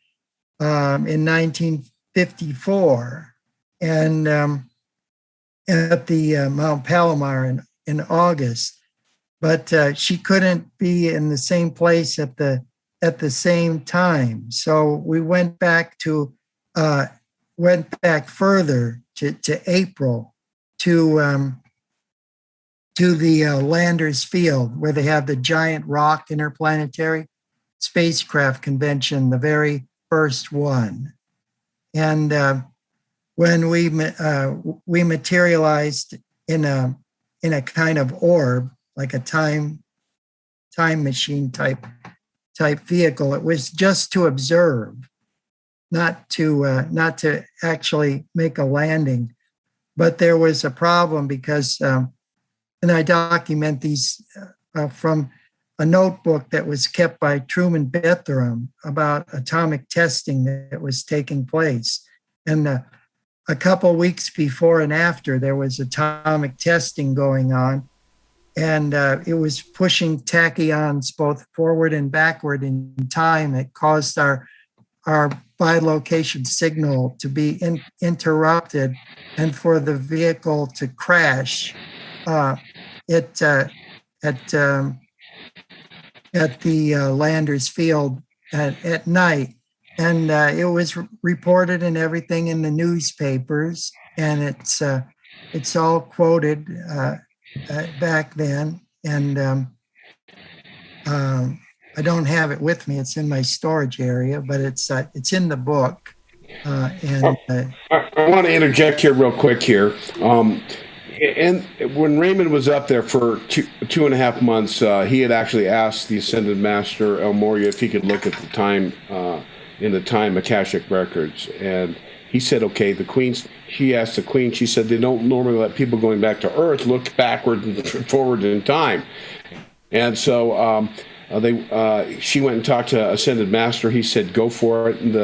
in 1954, and at the Mount Palomar in August, but she couldn't be in the same place at the same time. So we went back further to April to the Landers Field, where they have the Giant Rock Interplanetary spacecraft convention, the very first one. And when we materialized in a kind of orb, like a time machine type vehicle, it was just to observe, not to actually make a landing. But there was a problem because, and I document these from a notebook that was kept by Truman Bethlehem about atomic testing that was taking place. And a couple weeks before and after, there was atomic testing going on. And it was pushing tachyons both forward and backward in time. It caused our bilocation signal to be interrupted and for the vehicle to crash at the Landers Field at night. And it was reported and everything in the newspapers, and it's all quoted back then. And I don't have it with me. It's in my storage area, but it's in the book. I want to interject here real quick here. And when Raymond was up there for 2.5 months, he had actually asked the Ascended Master El Morya if he could look at the time in the time Akashic records, and he said, "Okay." She asked the Queen. She said, "They don't normally let people going back to Earth look backward and forward in time," and so she went and talked to Ascended Master. He said, "Go for it." And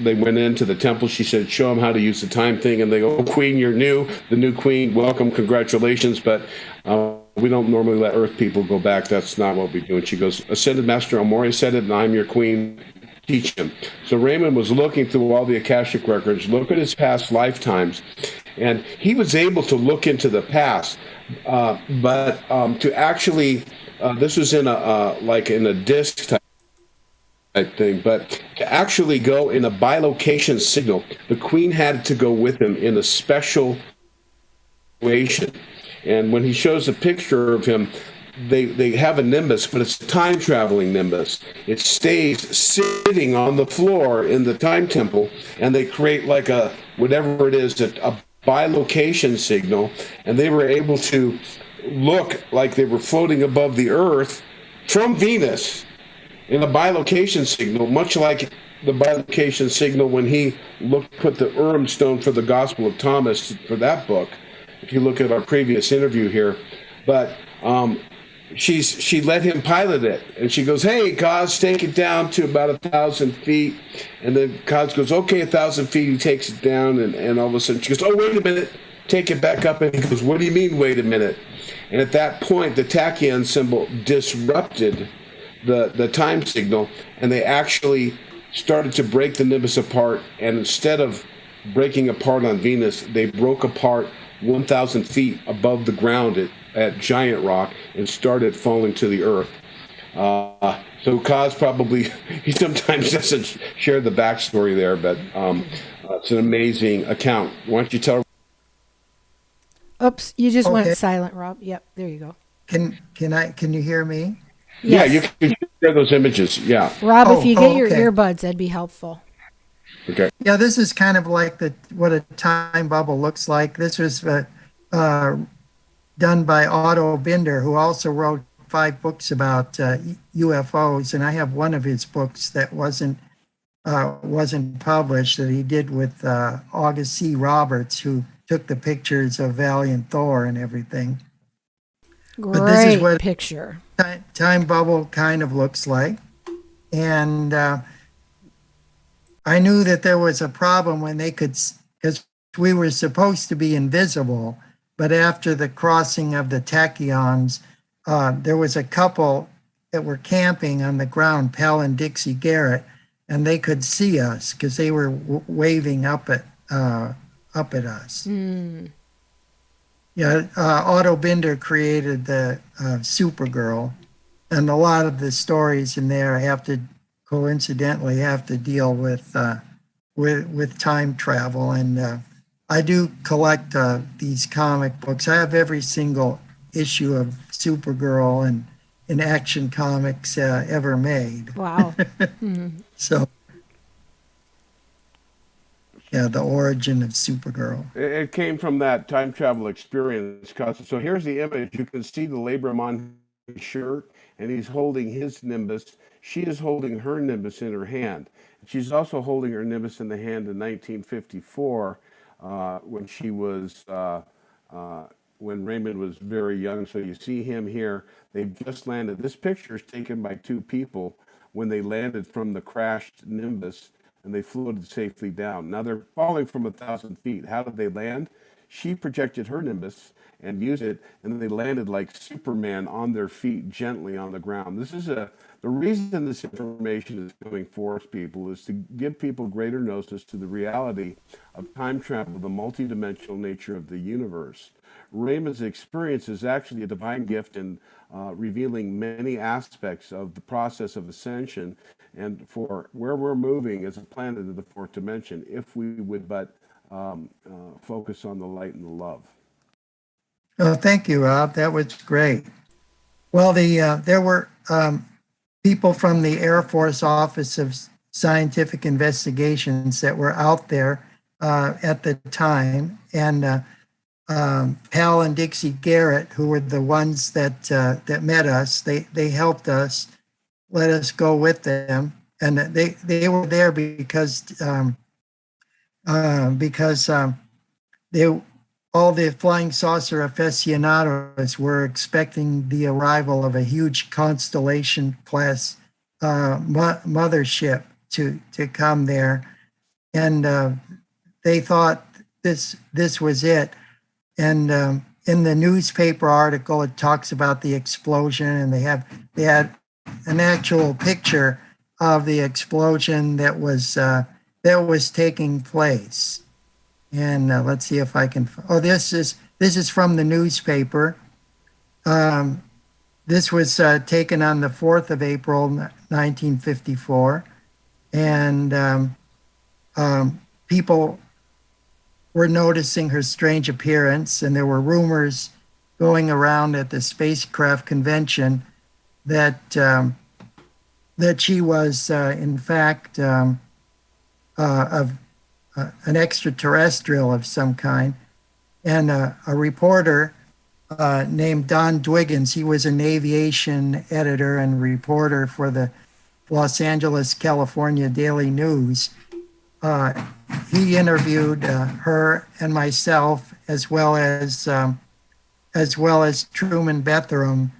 they went into the temple. She said, "Show them how to use the time thing." And they go, "Oh, Queen, you're new. The new Queen, welcome, congratulations. But we don't normally let Earth people go back. That's not what we do." And she goes, "Ascended Master El Morya said it, and I'm your Queen. Teach him." So Raymond was looking through all the Akashic records, look at his past lifetimes, and he was able to look into the past. But to actually, this was in a disc type thing, but to actually go in a bilocation signal, the Queen had to go with him in a special situation. And when he shows a picture of him, they have a nimbus, but it's a time-traveling nimbus. It stays sitting on the floor in the time temple, and they create like a, whatever it is, a bilocation signal, and they were able to look like they were floating above the Earth from Venus in a bilocation signal, much like the bilocation signal when he put the Urim stone for the Gospel of Thomas for that book, if you look at our previous interview here. But she let him pilot it, and she goes, "Hey, Kaz, take it down to about 1,000 feet." And then Kaz goes, "Okay, 1,000 feet." He takes it down, and all of a sudden she goes, "Oh, wait a minute, take it back up." And he goes, "What do you mean, wait a minute?" And at that point, the tachyon symbol disrupted the time signal, and they actually started to break the nimbus apart. And instead of breaking apart on Venus, they broke apart 1,000 feet above the ground at Giant Rock and started falling to the Earth. So Kaz probably, he sometimes doesn't share the backstory there, but it's an amazing account. Why don't you tell? Oops, you just Okay. went silent, Rob. Yep, there you go. Can you hear me? Yeah, Yes. you can share those images. Yeah. Rob, if you get your okay. earbuds, that'd be helpful. Okay. Yeah, this is kind of like what a time bubble looks like. This was done by Otto Binder, who also wrote 5 books about UFOs, and I have one of his books that wasn't published, that he did with August C. Roberts, who took the pictures of Valiant Thor and everything. Great But this is what picture. time bubble kind of looks like. And I knew that there was a problem when they could, because we were supposed to be invisible, but after the crossing of the tachyons, there was a couple that were camping on the ground, Pell and Dixie Garrett, and they could see us because they were waving up at us. Mm. Yeah, Otto Binder created the Supergirl, and a lot of the stories in there coincidentally have to deal with time travel. And I do collect these comic books. I have every single issue of Supergirl in Action Comics ever made. Wow. So, yeah, the origin of Supergirl. It came from that time travel experience. So here's the image. You can see the labrum on his shirt, and he's holding his nimbus. She is holding her nimbus in her hand. She's also holding her nimbus in the hand in 1954 when she was when Raymond was very young. So you see him here. They've just landed. This picture is taken by two people when they landed from the crashed Nimbus and they floated safely down. Now they're falling from 1,000 feet. How did they land? She projected her Nimbus and used it, and then they landed like Superman on their feet gently on the ground. The reason this information is coming forth, people, is to give people greater notice to the reality of time travel, the multidimensional nature of the universe. Raymond's experience is actually a divine gift in revealing many aspects of the process of ascension and for where we're moving as a planet in the fourth dimension, if we would but focus on the light and the love. Oh, thank you, Rob. That was great. Well, there were people from the Air Force Office of Scientific Investigations that were out there at the time, and Hal and Dixie Garrett, who were the ones that met us, they helped us, let us go with them, and they were there because they all the flying saucer aficionados were expecting the arrival of a huge Constellation class mothership to come there, and they thought this was it. And in the newspaper article, it talks about the explosion, and they had an actual picture of the explosion that was taking place. And let's see if I can. Oh, this is from the newspaper. This was taken on the 4th of April, 1954, and people were noticing her strange appearance, and there were rumors going around at the spacecraft convention that she was in fact of an extraterrestrial of some kind. And a reporter named Don Dwiggins, he was an aviation editor and reporter for the Los Angeles, California Daily News. He interviewed her and myself, as well as Truman Bethlehem,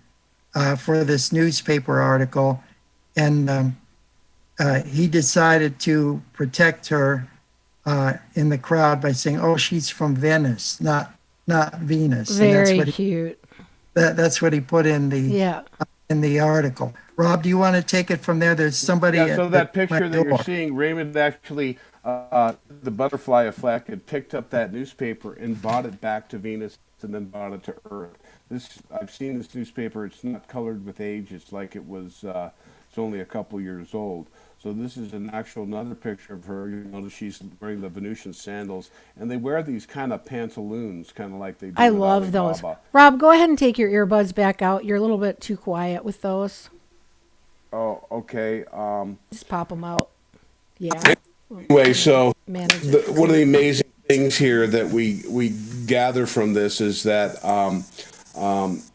for this newspaper article, and he decided to protect her in the crowd by saying, "Oh, she's from Venice, not Venus." Very cute. That's what he put in the article. Rob, do you want to take it from there? There's somebody. Yeah. So that picture my that you're door. seeing, Raymond actually the butterfly effect had picked up that newspaper and bought it back to Venus and then brought it to Earth. I've seen this newspaper. It's not colored with age. It's like it was. It's only a couple years old. So this is another picture of her. You notice she's wearing the Venusian sandals, and they wear these kind of pantaloons, kind of like they do. I with love those. Alibaba. Rob, go ahead and take your earbuds back out. You're a little bit too quiet with those. Oh, okay. Just pop them out. Yeah. Anyway, so Manage it. one of the amazing things here that we gather from this is that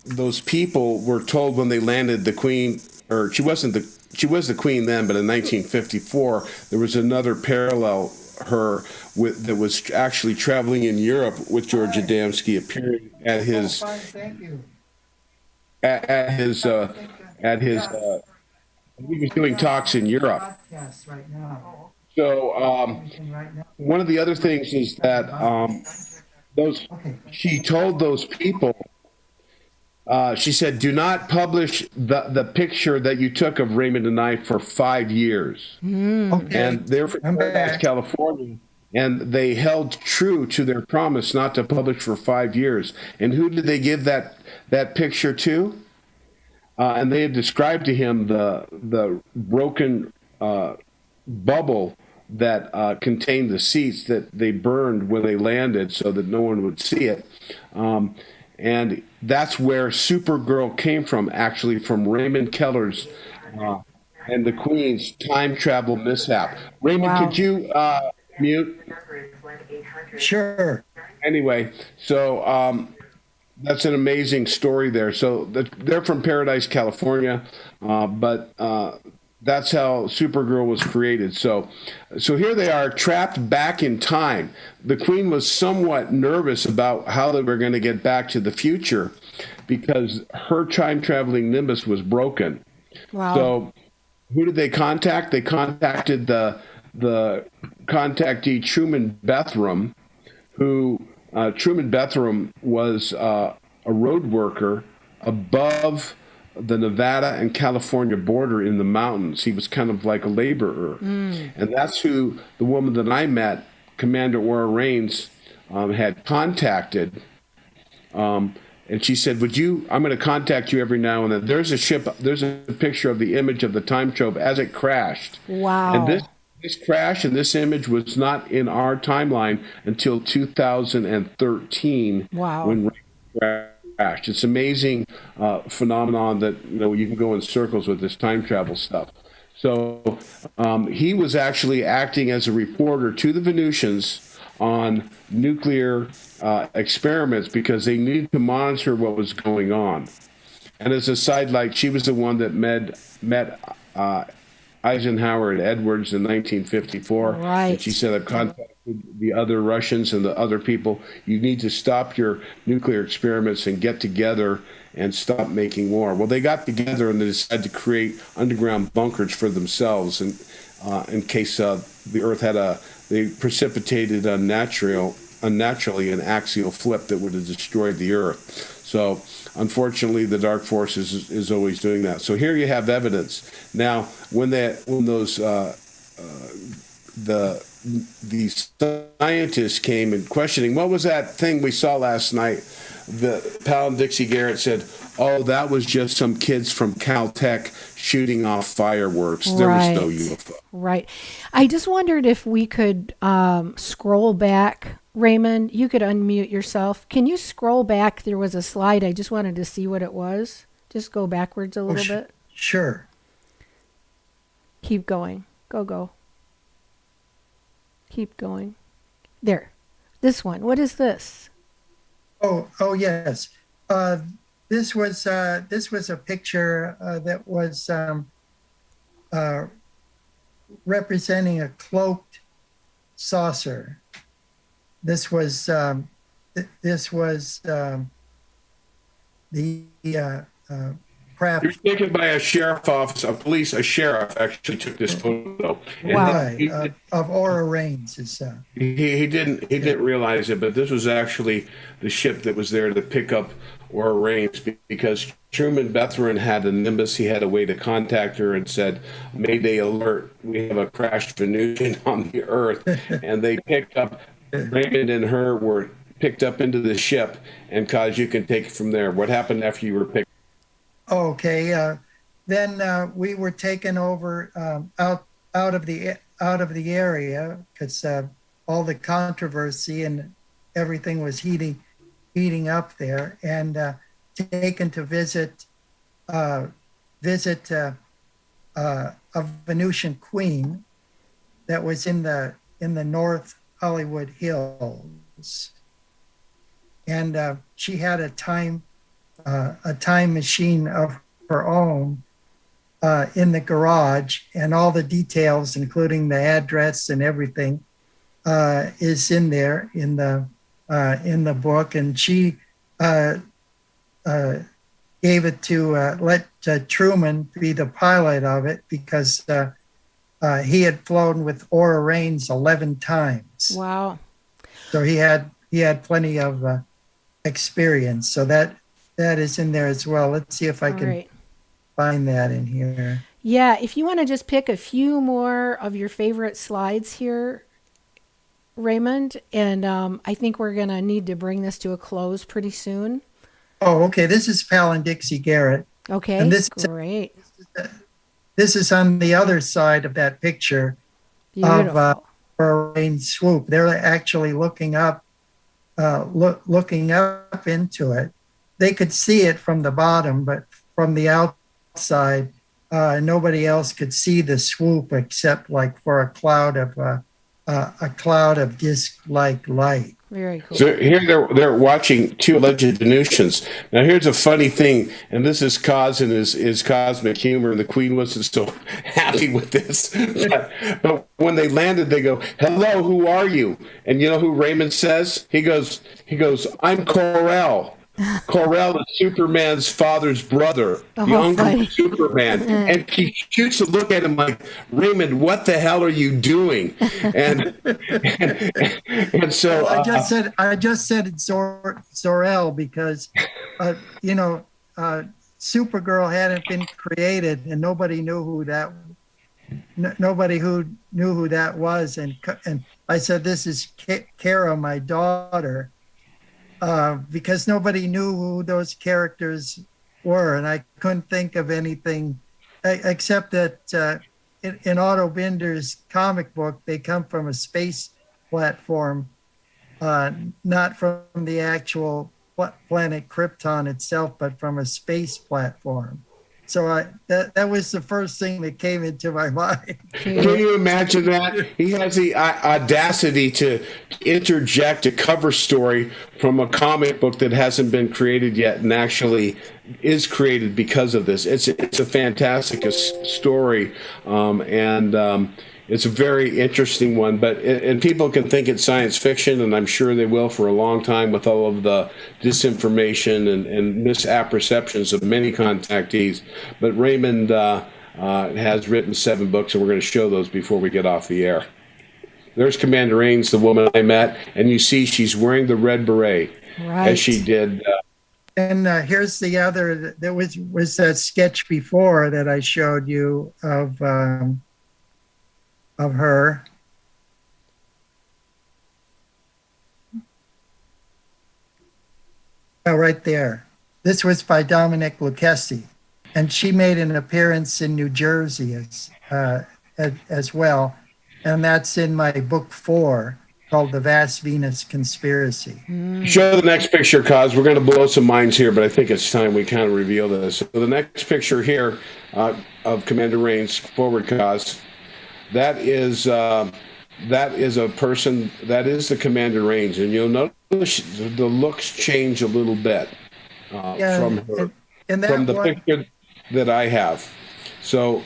those people were told when they landed the Queen, or she was the Queen then, but in 1954 there was another parallel her that was actually traveling in Europe with George Adamski, appearing at his Thank you. at his he was doing talks in Europe. Podcast right now. So Right now. one of the other things is that she told those people, she said, do not publish the picture that you took of Raymond and I for 5 years. Okay. And they're from California, and they held true to their promise not to publish for 5 years. And who did they give that picture to? And they had described to him the broken bubble that contained the seats that they burned when they landed so that no one would see it. And that's where Supergirl came from, actually, from Raymond Keller's and the Queen's time travel mishap. Raymond, Wow. could you mute? Sure. Anyway, so that's an amazing story there. So they're from Paradise, California, but that's how Supergirl was created. So here they are, trapped back in time. The Queen was somewhat nervous about how they were going to get back to the future because her time traveling nimbus was broken. Wow. So who did they contact? They contacted the contactee Truman Bethram, who Truman Bethram was a road worker above the Nevada and California border in the mountains. He was kind of like a laborer. And that's who the woman that I met, Commander Aura Raines, had contacted. And she said, I'm going to contact you every now and then. There's a picture of the image of the time probe as it crashed. Wow. And this crash and this image was not in our timeline until 2013. Wow. When Ray crashed. It's amazing phenomenon that you can go in circles with this time travel stuff. So he was actually acting as a reporter to the Venusians on nuclear experiments because they needed to monitor what was going on. And as a sidelight, she was the one that met Eisenhower and Edwards in 1954. Right. And she said, I've contacted the other Russians and the other people. You need to stop your nuclear experiments and get together and stop making war. Well, they got together and they decided to create underground bunkers for themselves in case the Earth they precipitated unnaturally an axial flip that would have destroyed the Earth. So unfortunately, the Dark Force is always doing that. So here you have evidence. Now, when those the scientists came and questioning, what was that thing we saw last night? The Pal and Dixie Garrett said, "Oh, that was just some kids from Caltech shooting off fireworks. There was no UFO." Right. I just wondered if we could scroll back. Raymond, you could unmute yourself. Can you scroll back? There was a slide. I just wanted to see what it was. Just go backwards a little bit. Sure. Keep going. Go. Keep going. There. This one. What is this? Oh yes. This was a picture that was representing a cloaked saucer. This was the craft. It was taken by a sheriff office, a sheriff actually took this photo. Wow. Of Aura Raines. He didn't realize it, but this was actually the ship that was there to pick up Aura Raines because Truman Bethram had a Nimbus. He had a way to contact her and said, "Mayday alert, we have a crashed Venusian on the Earth." And they picked up, Raymond and her were picked up into the ship, and Kaz, you can take it from there. What happened after you were picked? Okay, then we were taken over out of the area because all the controversy and everything was heating up there, and taken to visit a Venusian queen that was in the North Hollywood Hills, and she had a time machine of her own in the garage, and all the details, including the address and everything, is in there in the book. And she gave it to let Truman be the pilot of it because he had flown with Aura Raines 11 times. Wow. So he had plenty of experience. So that is in there as well. Let's see if I can find that in here. Yeah, if you want to just pick a few more of your favorite slides here, Raymond, and I think we're going to need to bring this to a close pretty soon. Oh, okay. This is Pal and Dixie Garrett. Okay, and great. This is on the other side of that picture. Beautiful. Of rain swoop. They're actually looking up into it. they could see it from the bottom, but from the outside, nobody else could see the swoop except like for a cloud of disc-like light. Very cool. So here they're watching two alleged Venusians. Now here's a funny thing, and this is Kaz and his cosmic humor, and the Queen wasn't so happy with this. But when they landed, they go, "Hello, who are you?" And you know who Raymond says? He goes, "I'm Kor-El." Kor-El is Superman's father's brother, the uncle of Superman. And he shoots a look at him like, "Raymond, what the hell are you doing?" And so I just said Zor-El because Supergirl hadn't been created and nobody knew who that was, and I said, "This is Kara, my daughter." Because nobody knew who those characters were, and I couldn't think of anything except that in Otto Binder's comic book, they come from a space platform, not from the actual planet Krypton itself, but from a space platform. So that was the first thing that came into my mind. Can you imagine that? He has the audacity to interject a cover story from a comic book that hasn't been created yet and actually is created because of this. It's a fantastic story, and it's a very interesting one. But and people can think it's science fiction, and I'm sure they will for a long time with all of the disinformation and misapperceptions of many contactees. But Raymond has written 7 books, and we're going to show those before we get off the air. There's Commander Ains, the woman I met, and you see she's wearing the red beret, as she did. And here's the other. There was that sketch before that I showed you of her. Oh, right there. This was by Dominic Lucchesi, and she made an appearance in New Jersey as well. And that's in my book 4 called The Vast Venus Conspiracy. Show the next picture, Kaz. We're going to blow some minds here, but I think it's time we kind of reveal this. So the next picture here of Commander Ains, forward, Kaz. That is a person. That is the Commander Ains, and you'll notice the looks change a little bit from her, from the picture that I have. So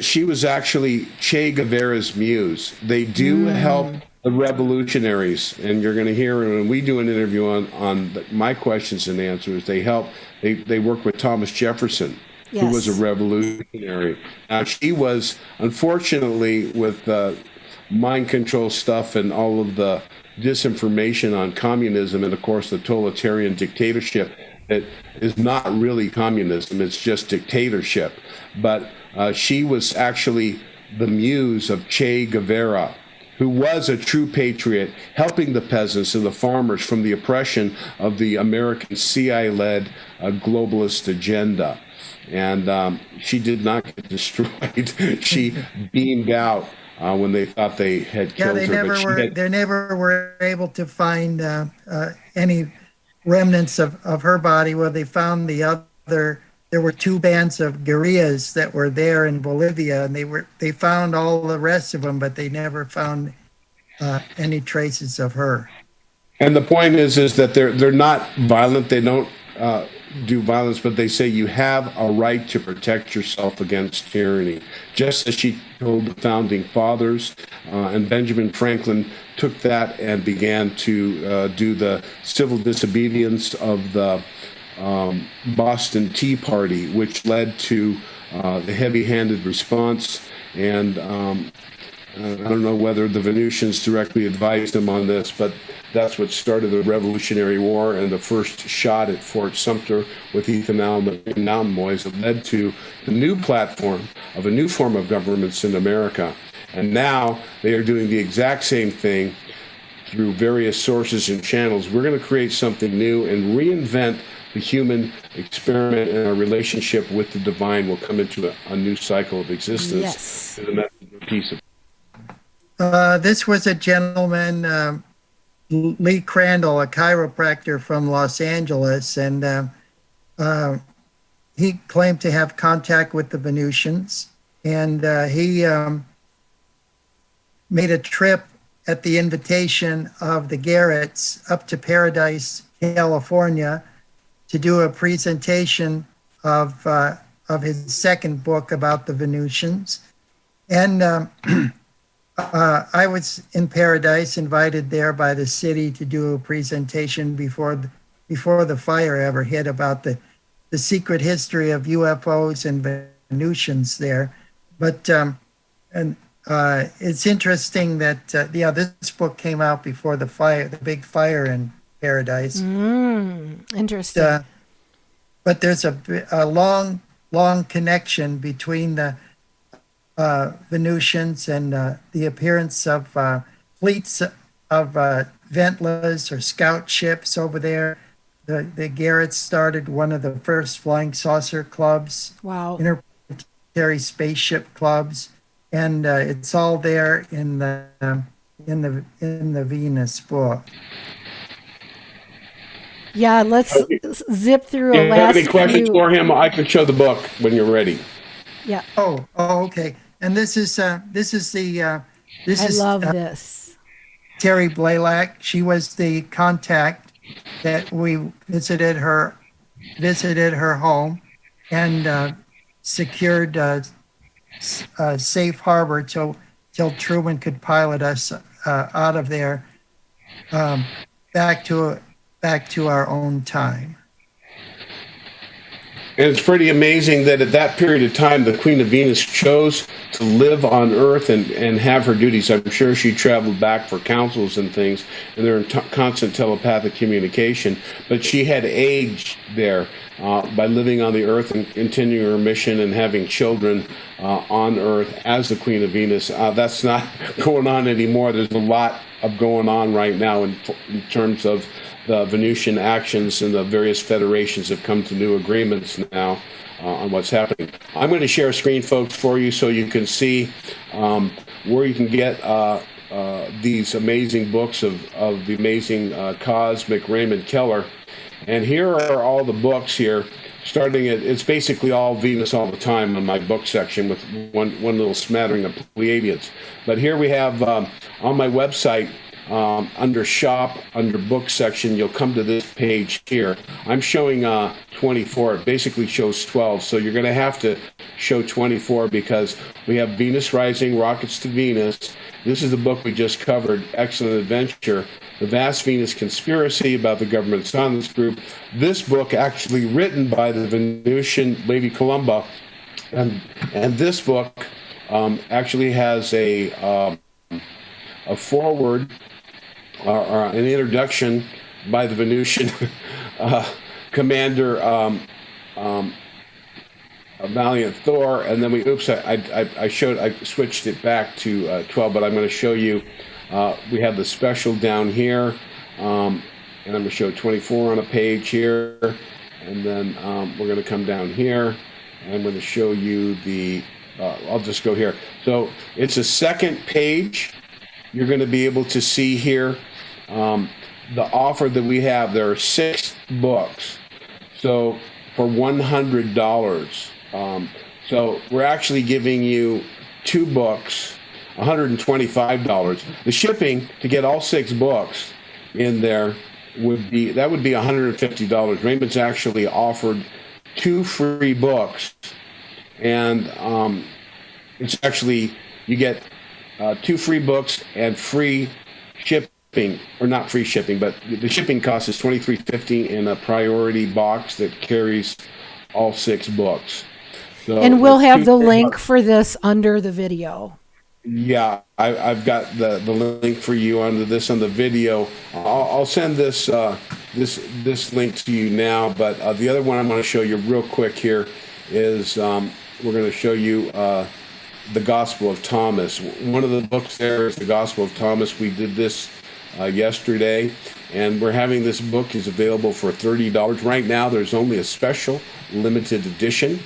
she was actually Che Guevara's muse. They do help the revolutionaries, and you're going to hear when we do an interview on my questions and answers. They help. They work with Thomas Jefferson. Yes. Who was a revolutionary. She was, unfortunately, with mind control stuff and all of the disinformation on communism and, of course, the totalitarian dictatorship, it is not really communism, it's just dictatorship. But she was actually the muse of Che Guevara, who was a true patriot, helping the peasants and the farmers from the oppression of the American CIA-led globalist agenda. And she did not get destroyed. She beamed out when they thought they had killed her. They never were able to find any remnants of her body. Well, they found there were 2 bands of guerrillas that were there in Bolivia, and they found all the rest of them, but they never found any traces of her. And the point is that they're not violent. They don't do violence, but they say you have a right to protect yourself against tyranny. Just as she told the founding fathers, and Benjamin Franklin took that and began to do the civil disobedience of the Boston Tea Party, which led to the heavy-handed response. And I don't know whether the Venusians directly advised him on this, but that's what started the Revolutionary War and the first shot at Fort Sumter with Ethan Allen and the Mountain Boys that led to the new platform of a new form of governments in America. And now they are doing the exact same thing through various sources and channels. We're going to create something new and reinvent the human experiment, and our relationship with the divine will come into a new cycle of existence. Yes. And that's a piece of this was a gentleman. Lee Crandall, a chiropractor from Los Angeles, and he claimed to have contact with the Venusians, and he made a trip at the invitation of the Garretts up to Paradise, California, to do a presentation of his second book about the Venusians. And I was in Paradise, invited there by the city to do a presentation before the fire ever hit about the secret history of UFOs and Venusians there. But it's interesting that this book came out before the big fire in Paradise. Interesting. But there's a long connection between the Venusians and the appearance of fleets of Ventlas or scout ships over there. The Garretts started one of the first flying saucer clubs. Wow. Interplanetary spaceship clubs, and it's all there in the Venus book. Yeah, let's zip through If a you have last any questions few. for him, I can show the book when you're ready. Yeah, Oh, okay. And this is this. Terry Blaylock. She was the contact that we visited her home and secured a safe harbor till Truman could pilot us out of there back to our own time. And it's pretty amazing that at that period of time, the Queen of Venus chose to live on Earth and have her duties. I'm sure she traveled back for councils and things, and they're in constant telepathic communication. But she had aged there by living on the Earth and continuing her mission and having children on Earth as the Queen of Venus. That's not going on anymore. There's a lot of going on right now in terms of the Venusian actions, and the various federations have come to new agreements now on what's happening. I'm going to share a screen, folks, for you so you can see where you can get these amazing books of the amazing cosmic Raymond Keller. And here are all the books here, starting at, it's basically all Venus all the time on my book section with one little smattering of Pleiadians. But here we have on my website, under shop, under book section, you'll come to this page here. I'm showing 24. It basically shows 12. So you're going to have to show 24 because we have Venus Rising, Rockets to Venus. This is the book we just covered, Excellent Adventure, The Vast Venus Conspiracy about the Government Silence Group. This book actually written by the Venusian Lady Columba. And this book actually has a foreword or an introduction by the Venusian commander Valiant Thor, and then I switched it back to 12, but I'm going to show you. We have the special down here, and I'm going to show 24 on a page here, and then we're going to come down here, and I'm going to show you the. I'll just go here. So it's a second page. You're going to be able to see here the offer that we have. There are 6 books, so for $100. So we're actually giving you 2 books, $125. The shipping to get all 6 books in there would be $150. Raymond's actually offered 2 free books, and it's actually you get 2 free books and free shipping, or not free shipping, but the shipping cost is $23.50 in a priority box that carries all 6 books. So And we'll have the link for this under the video. Yeah, I've got the link for you under this on the video. I'll send this this link to you now. But the other one I'm going to show you real quick here is we're going to show you the Gospel of Thomas. One of the books there is the Gospel of Thomas. We did this yesterday, and we're having this book is available for $30 right now. There's only a special limited edition.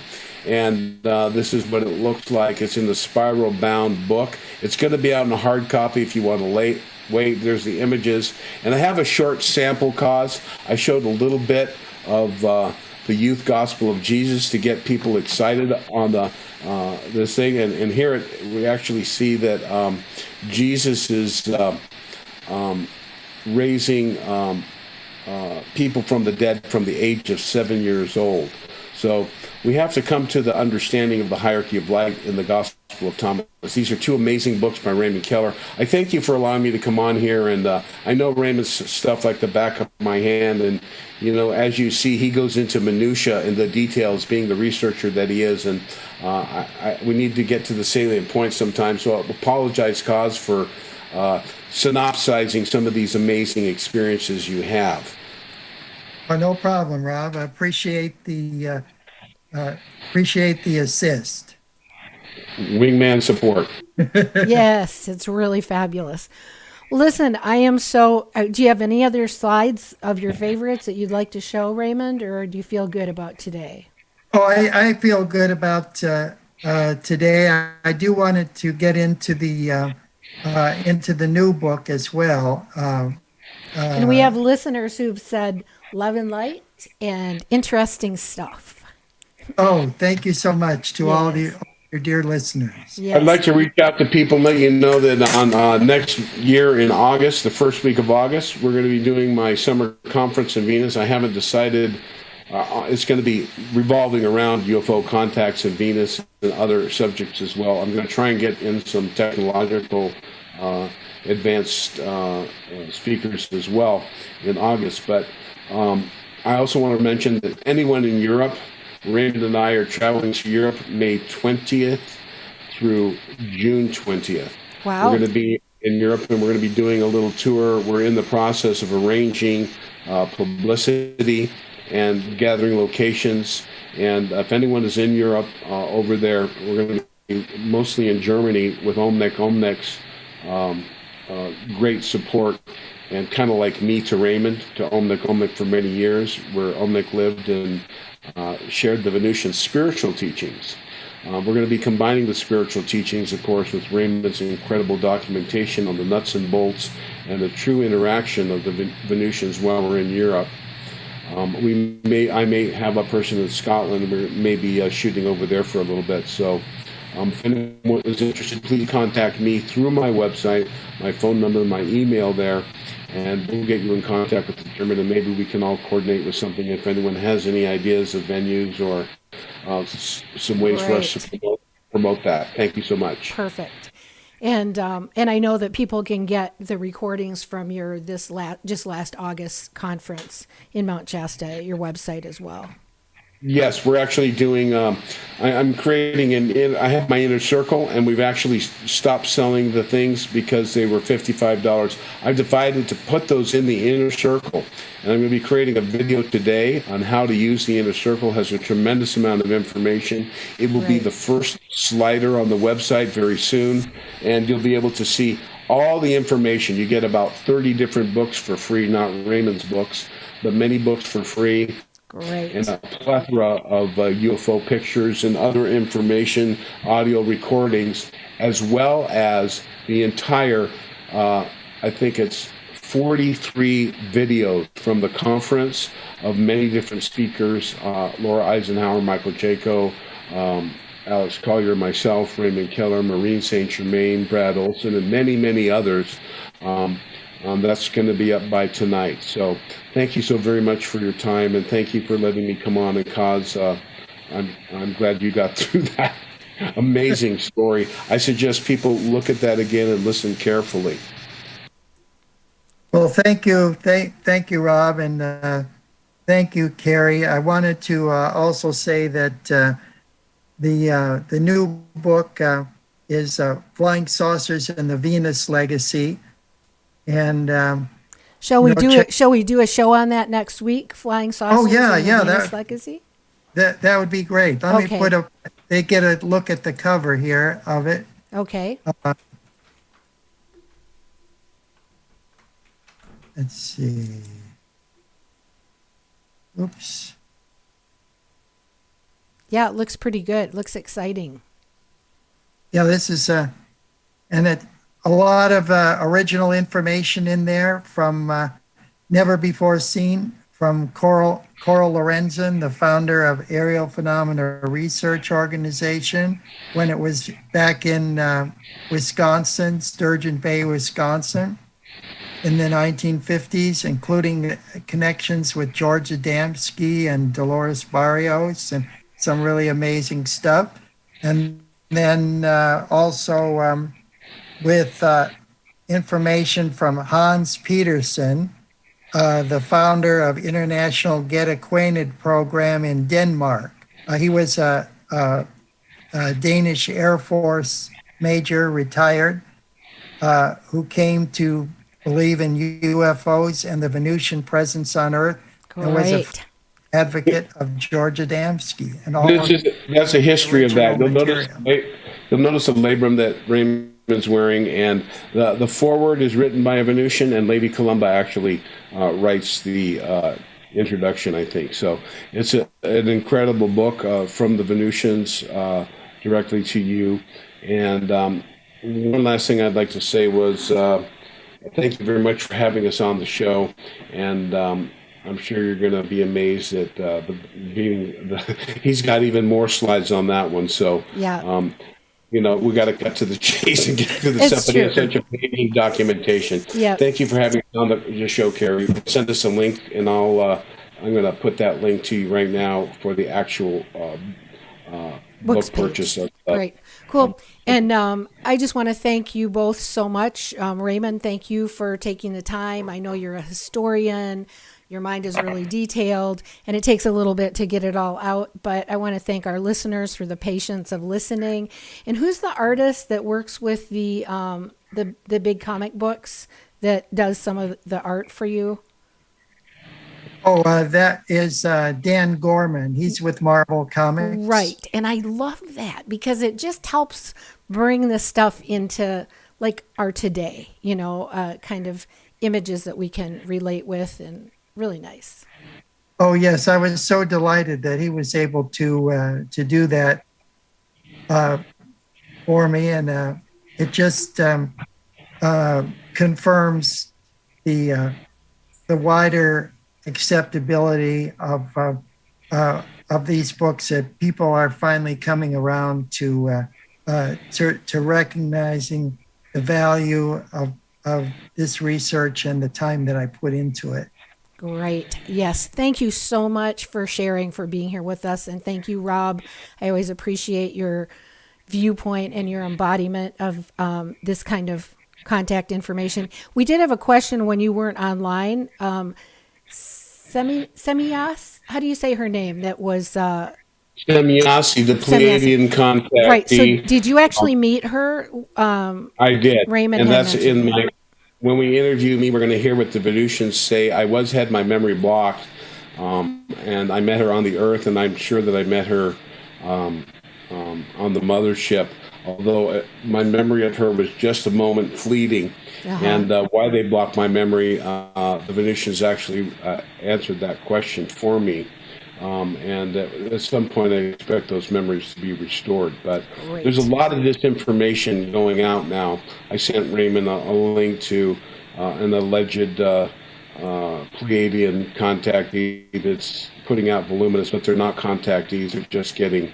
And this is what it looks like. It's in the spiral bound book. It's going to be out in a hard copy if you want to wait, there's the images. And I have a short sample cause. I showed a little bit of the youth gospel of Jesus to get people excited on this thing. And here we actually see that Jesus is raising people from the dead from the age of 7 years old. So we have to come to the understanding of the hierarchy of light in the Gospel of Thomas. These are two amazing books by Raymond Keller. I thank you for allowing me to come on here, and I know Raymond's stuff like the back of my hand, and as you see, he goes into minutia in the details, being the researcher that he is, and we need to get to the salient points sometimes. So I apologize, Cause, for synopsizing some of these amazing experiences you have. Oh, no problem, Rob. I appreciate the assist. Wingman support. Yes, it's really fabulous. Listen, I am so. Do you have any other slides of your favorites that you'd like to show, Raymond, or do you feel good about today? Oh, I feel good about today. I do wanted to get into the new book as well. And we have listeners who've said love and light and interesting stuff. Oh, thank you so much to all Yes. your dear listeners. Yes. I'd like to reach out to people and let you know that on next year in August, the first week of August, we're going to be doing my summer conference in Venus. I haven't decided. It's going to be revolving around UFO contacts in Venus and other subjects as well. I'm going to try and get in some technological advanced speakers as well in August. But I also want to mention that anyone in Europe, Raymond and I are traveling to Europe May 20th through June 20th. Wow. We're going to be in Europe, and we're going to be doing a little tour. We're in the process of arranging publicity and gathering locations. And if anyone is in Europe over there, we're going to be mostly in Germany with Omnic's great support, and kind of like me to Raymond, to Omnic for many years, where Omnic lived and shared the Venusian spiritual teachings. We're going to be combining the spiritual teachings, of course, with Raymond's incredible documentation on the nuts and bolts and the true interaction of the Venusians while we're in Europe. I may have a person in Scotland, or maybe shooting over there for a little bit. So if anyone is interested, please contact me through my website, my phone number, my email there, and we'll get you in contact with the German, and maybe we can all coordinate with something if anyone has any ideas of venues or some ways for us to promote that. Thank you so much. Perfect. And I know that people can get the recordings from your just last August conference in Mount Shasta at your website as well. Yes, we're actually doing. I'm creating I have my inner circle, and we've actually stopped selling the things because they were $55. I've decided to put those in the inner circle, and I'm going to be creating a video today on how to use the inner circle. It has a tremendous amount of information. It will be the first slider on the website very soon, and you'll be able to see all the information. You get about 30 different books for free, not Raymond's books, but many books for free. Great. And a plethora of UFO pictures and other information, audio recordings, as well as the entire, I think it's 43 videos from the conference of many different speakers, Laura Eisenhower, Michael Jaco, Alex Collier, myself, Raymond Keller, Maureen St. Germain, Brad Olson, and many, many others. That's going to be up by tonight. So thank you so very much for your time, and thank you for letting me come on and cause. I'm glad you got through that amazing story. I suggest people look at that again and listen carefully. Well, thank you. Thank you, Rob, and thank you, Carrie. I wanted to also say that the new book is Flying Saucers and the Venus Legacy. And shall we do a show on that next week? Flying Saucers and the Venus Legacy? That would be great. Let me they get a look at the cover here of it. Okay. Let's see. Oops. Yeah, it looks pretty good. It looks exciting. Yeah, this is and it a lot of original information in there from never before seen from Coral Lorenzen, the founder of Aerial Phenomena Research Organization, when it was back in Wisconsin, Sturgeon Bay, Wisconsin, in the 1950s, including connections with George Adamski and Dolores Barrios and some really amazing stuff. And then also with information from Hans Petersen, the founder of International Get Acquainted program in Denmark. He was a Danish Air Force major, retired, who came to believe in UFOs and the Venusian presence on Earth, and was an Great. advocate of George Adamski and all This of is that's a history of original that. material. You'll notice the labrum that Raymond's wearing, and the foreword is written by a Venusian, and Lady Columba actually writes the introduction, I think. So it's an incredible book from the Venusians directly to you. And one last thing I'd like to say was thank you very much for having us on the show, and I'm sure you're going to be amazed at he's got even more slides on that one. So, Yeah, we got to cut to the chase and get through the it's stuff. But he has true. such amazing documentation. Yeah. Thank you for having us on the show, Carrie. Send us a link, and I'm going to put that link to you right now for the actual Books book purchase. page. Great. Cool. And I just want to thank you both so much. Raymond, thank you for taking the time. I know you're a historian. Your mind is really detailed, and it takes a little bit to get it all out. But I want to thank our listeners for the patience of listening. And who's the artist that works with the big comic books that does some of the art for you? Oh, that is Dan Gorman. He's with Marvel Comics. Right. And I love that because it just helps bring the stuff into like our today, kind of images that we can relate with, and really nice. Oh, yes, I was so delighted that he was able to do that uh, for me, and it just confirms the the wider acceptability of these books, that people are finally coming around to recognizing the value of this research and the time that I put into it. Great. Yes. Thank you so much for sharing, for being here with us. And thank you, Rob. I always appreciate your viewpoint and your embodiment of this kind of contact information. We did have a question when you weren't online. Semiyas, how do you say her name? That was Semyasi, the Semiyas. Pleiadian Right. So contactee. did you actually meet her? I did, Raymond and had that's mentioned in that. my. When we interview me, we're going to hear what the Venusians say. I had my memory blocked, and I met her on the Earth, and I'm sure that I met her on the mothership. Although my memory of her was just a moment fleeting, Uh-huh. and why they blocked my memory, the Venusians actually answered that question for me. And at some point, I expect those memories to be restored. But there's a Great. lot of this information going out now. I sent Raymond a link to an alleged Pleiadian contactee that's putting out voluminous, but they're not contactees. They're just getting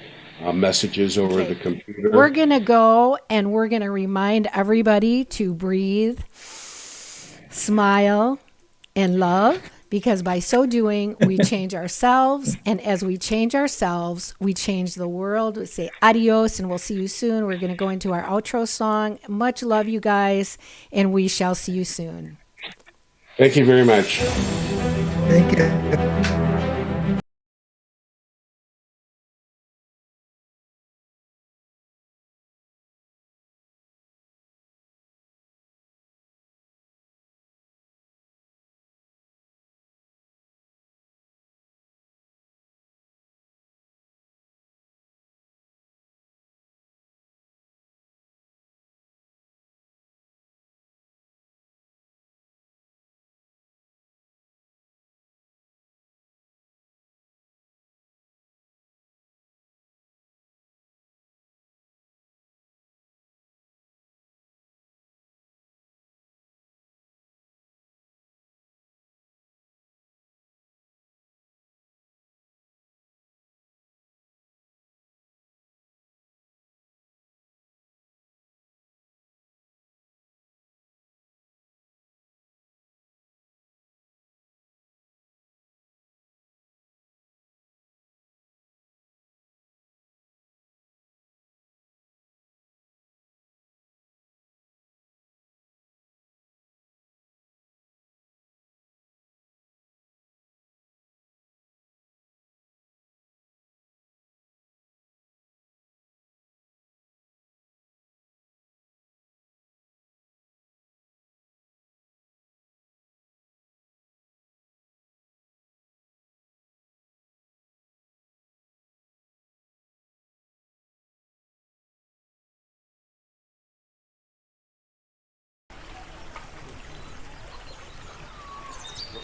messages over the Okay. computer. We're going to go and we're going to remind everybody to breathe, smile, and love, because by so doing, we change ourselves. And as we change ourselves, we change the world. We say adios, and we'll see you soon. We're going to go into our outro song. Much love, you guys, and we shall see you soon. Thank you very much. Thank you.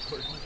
course,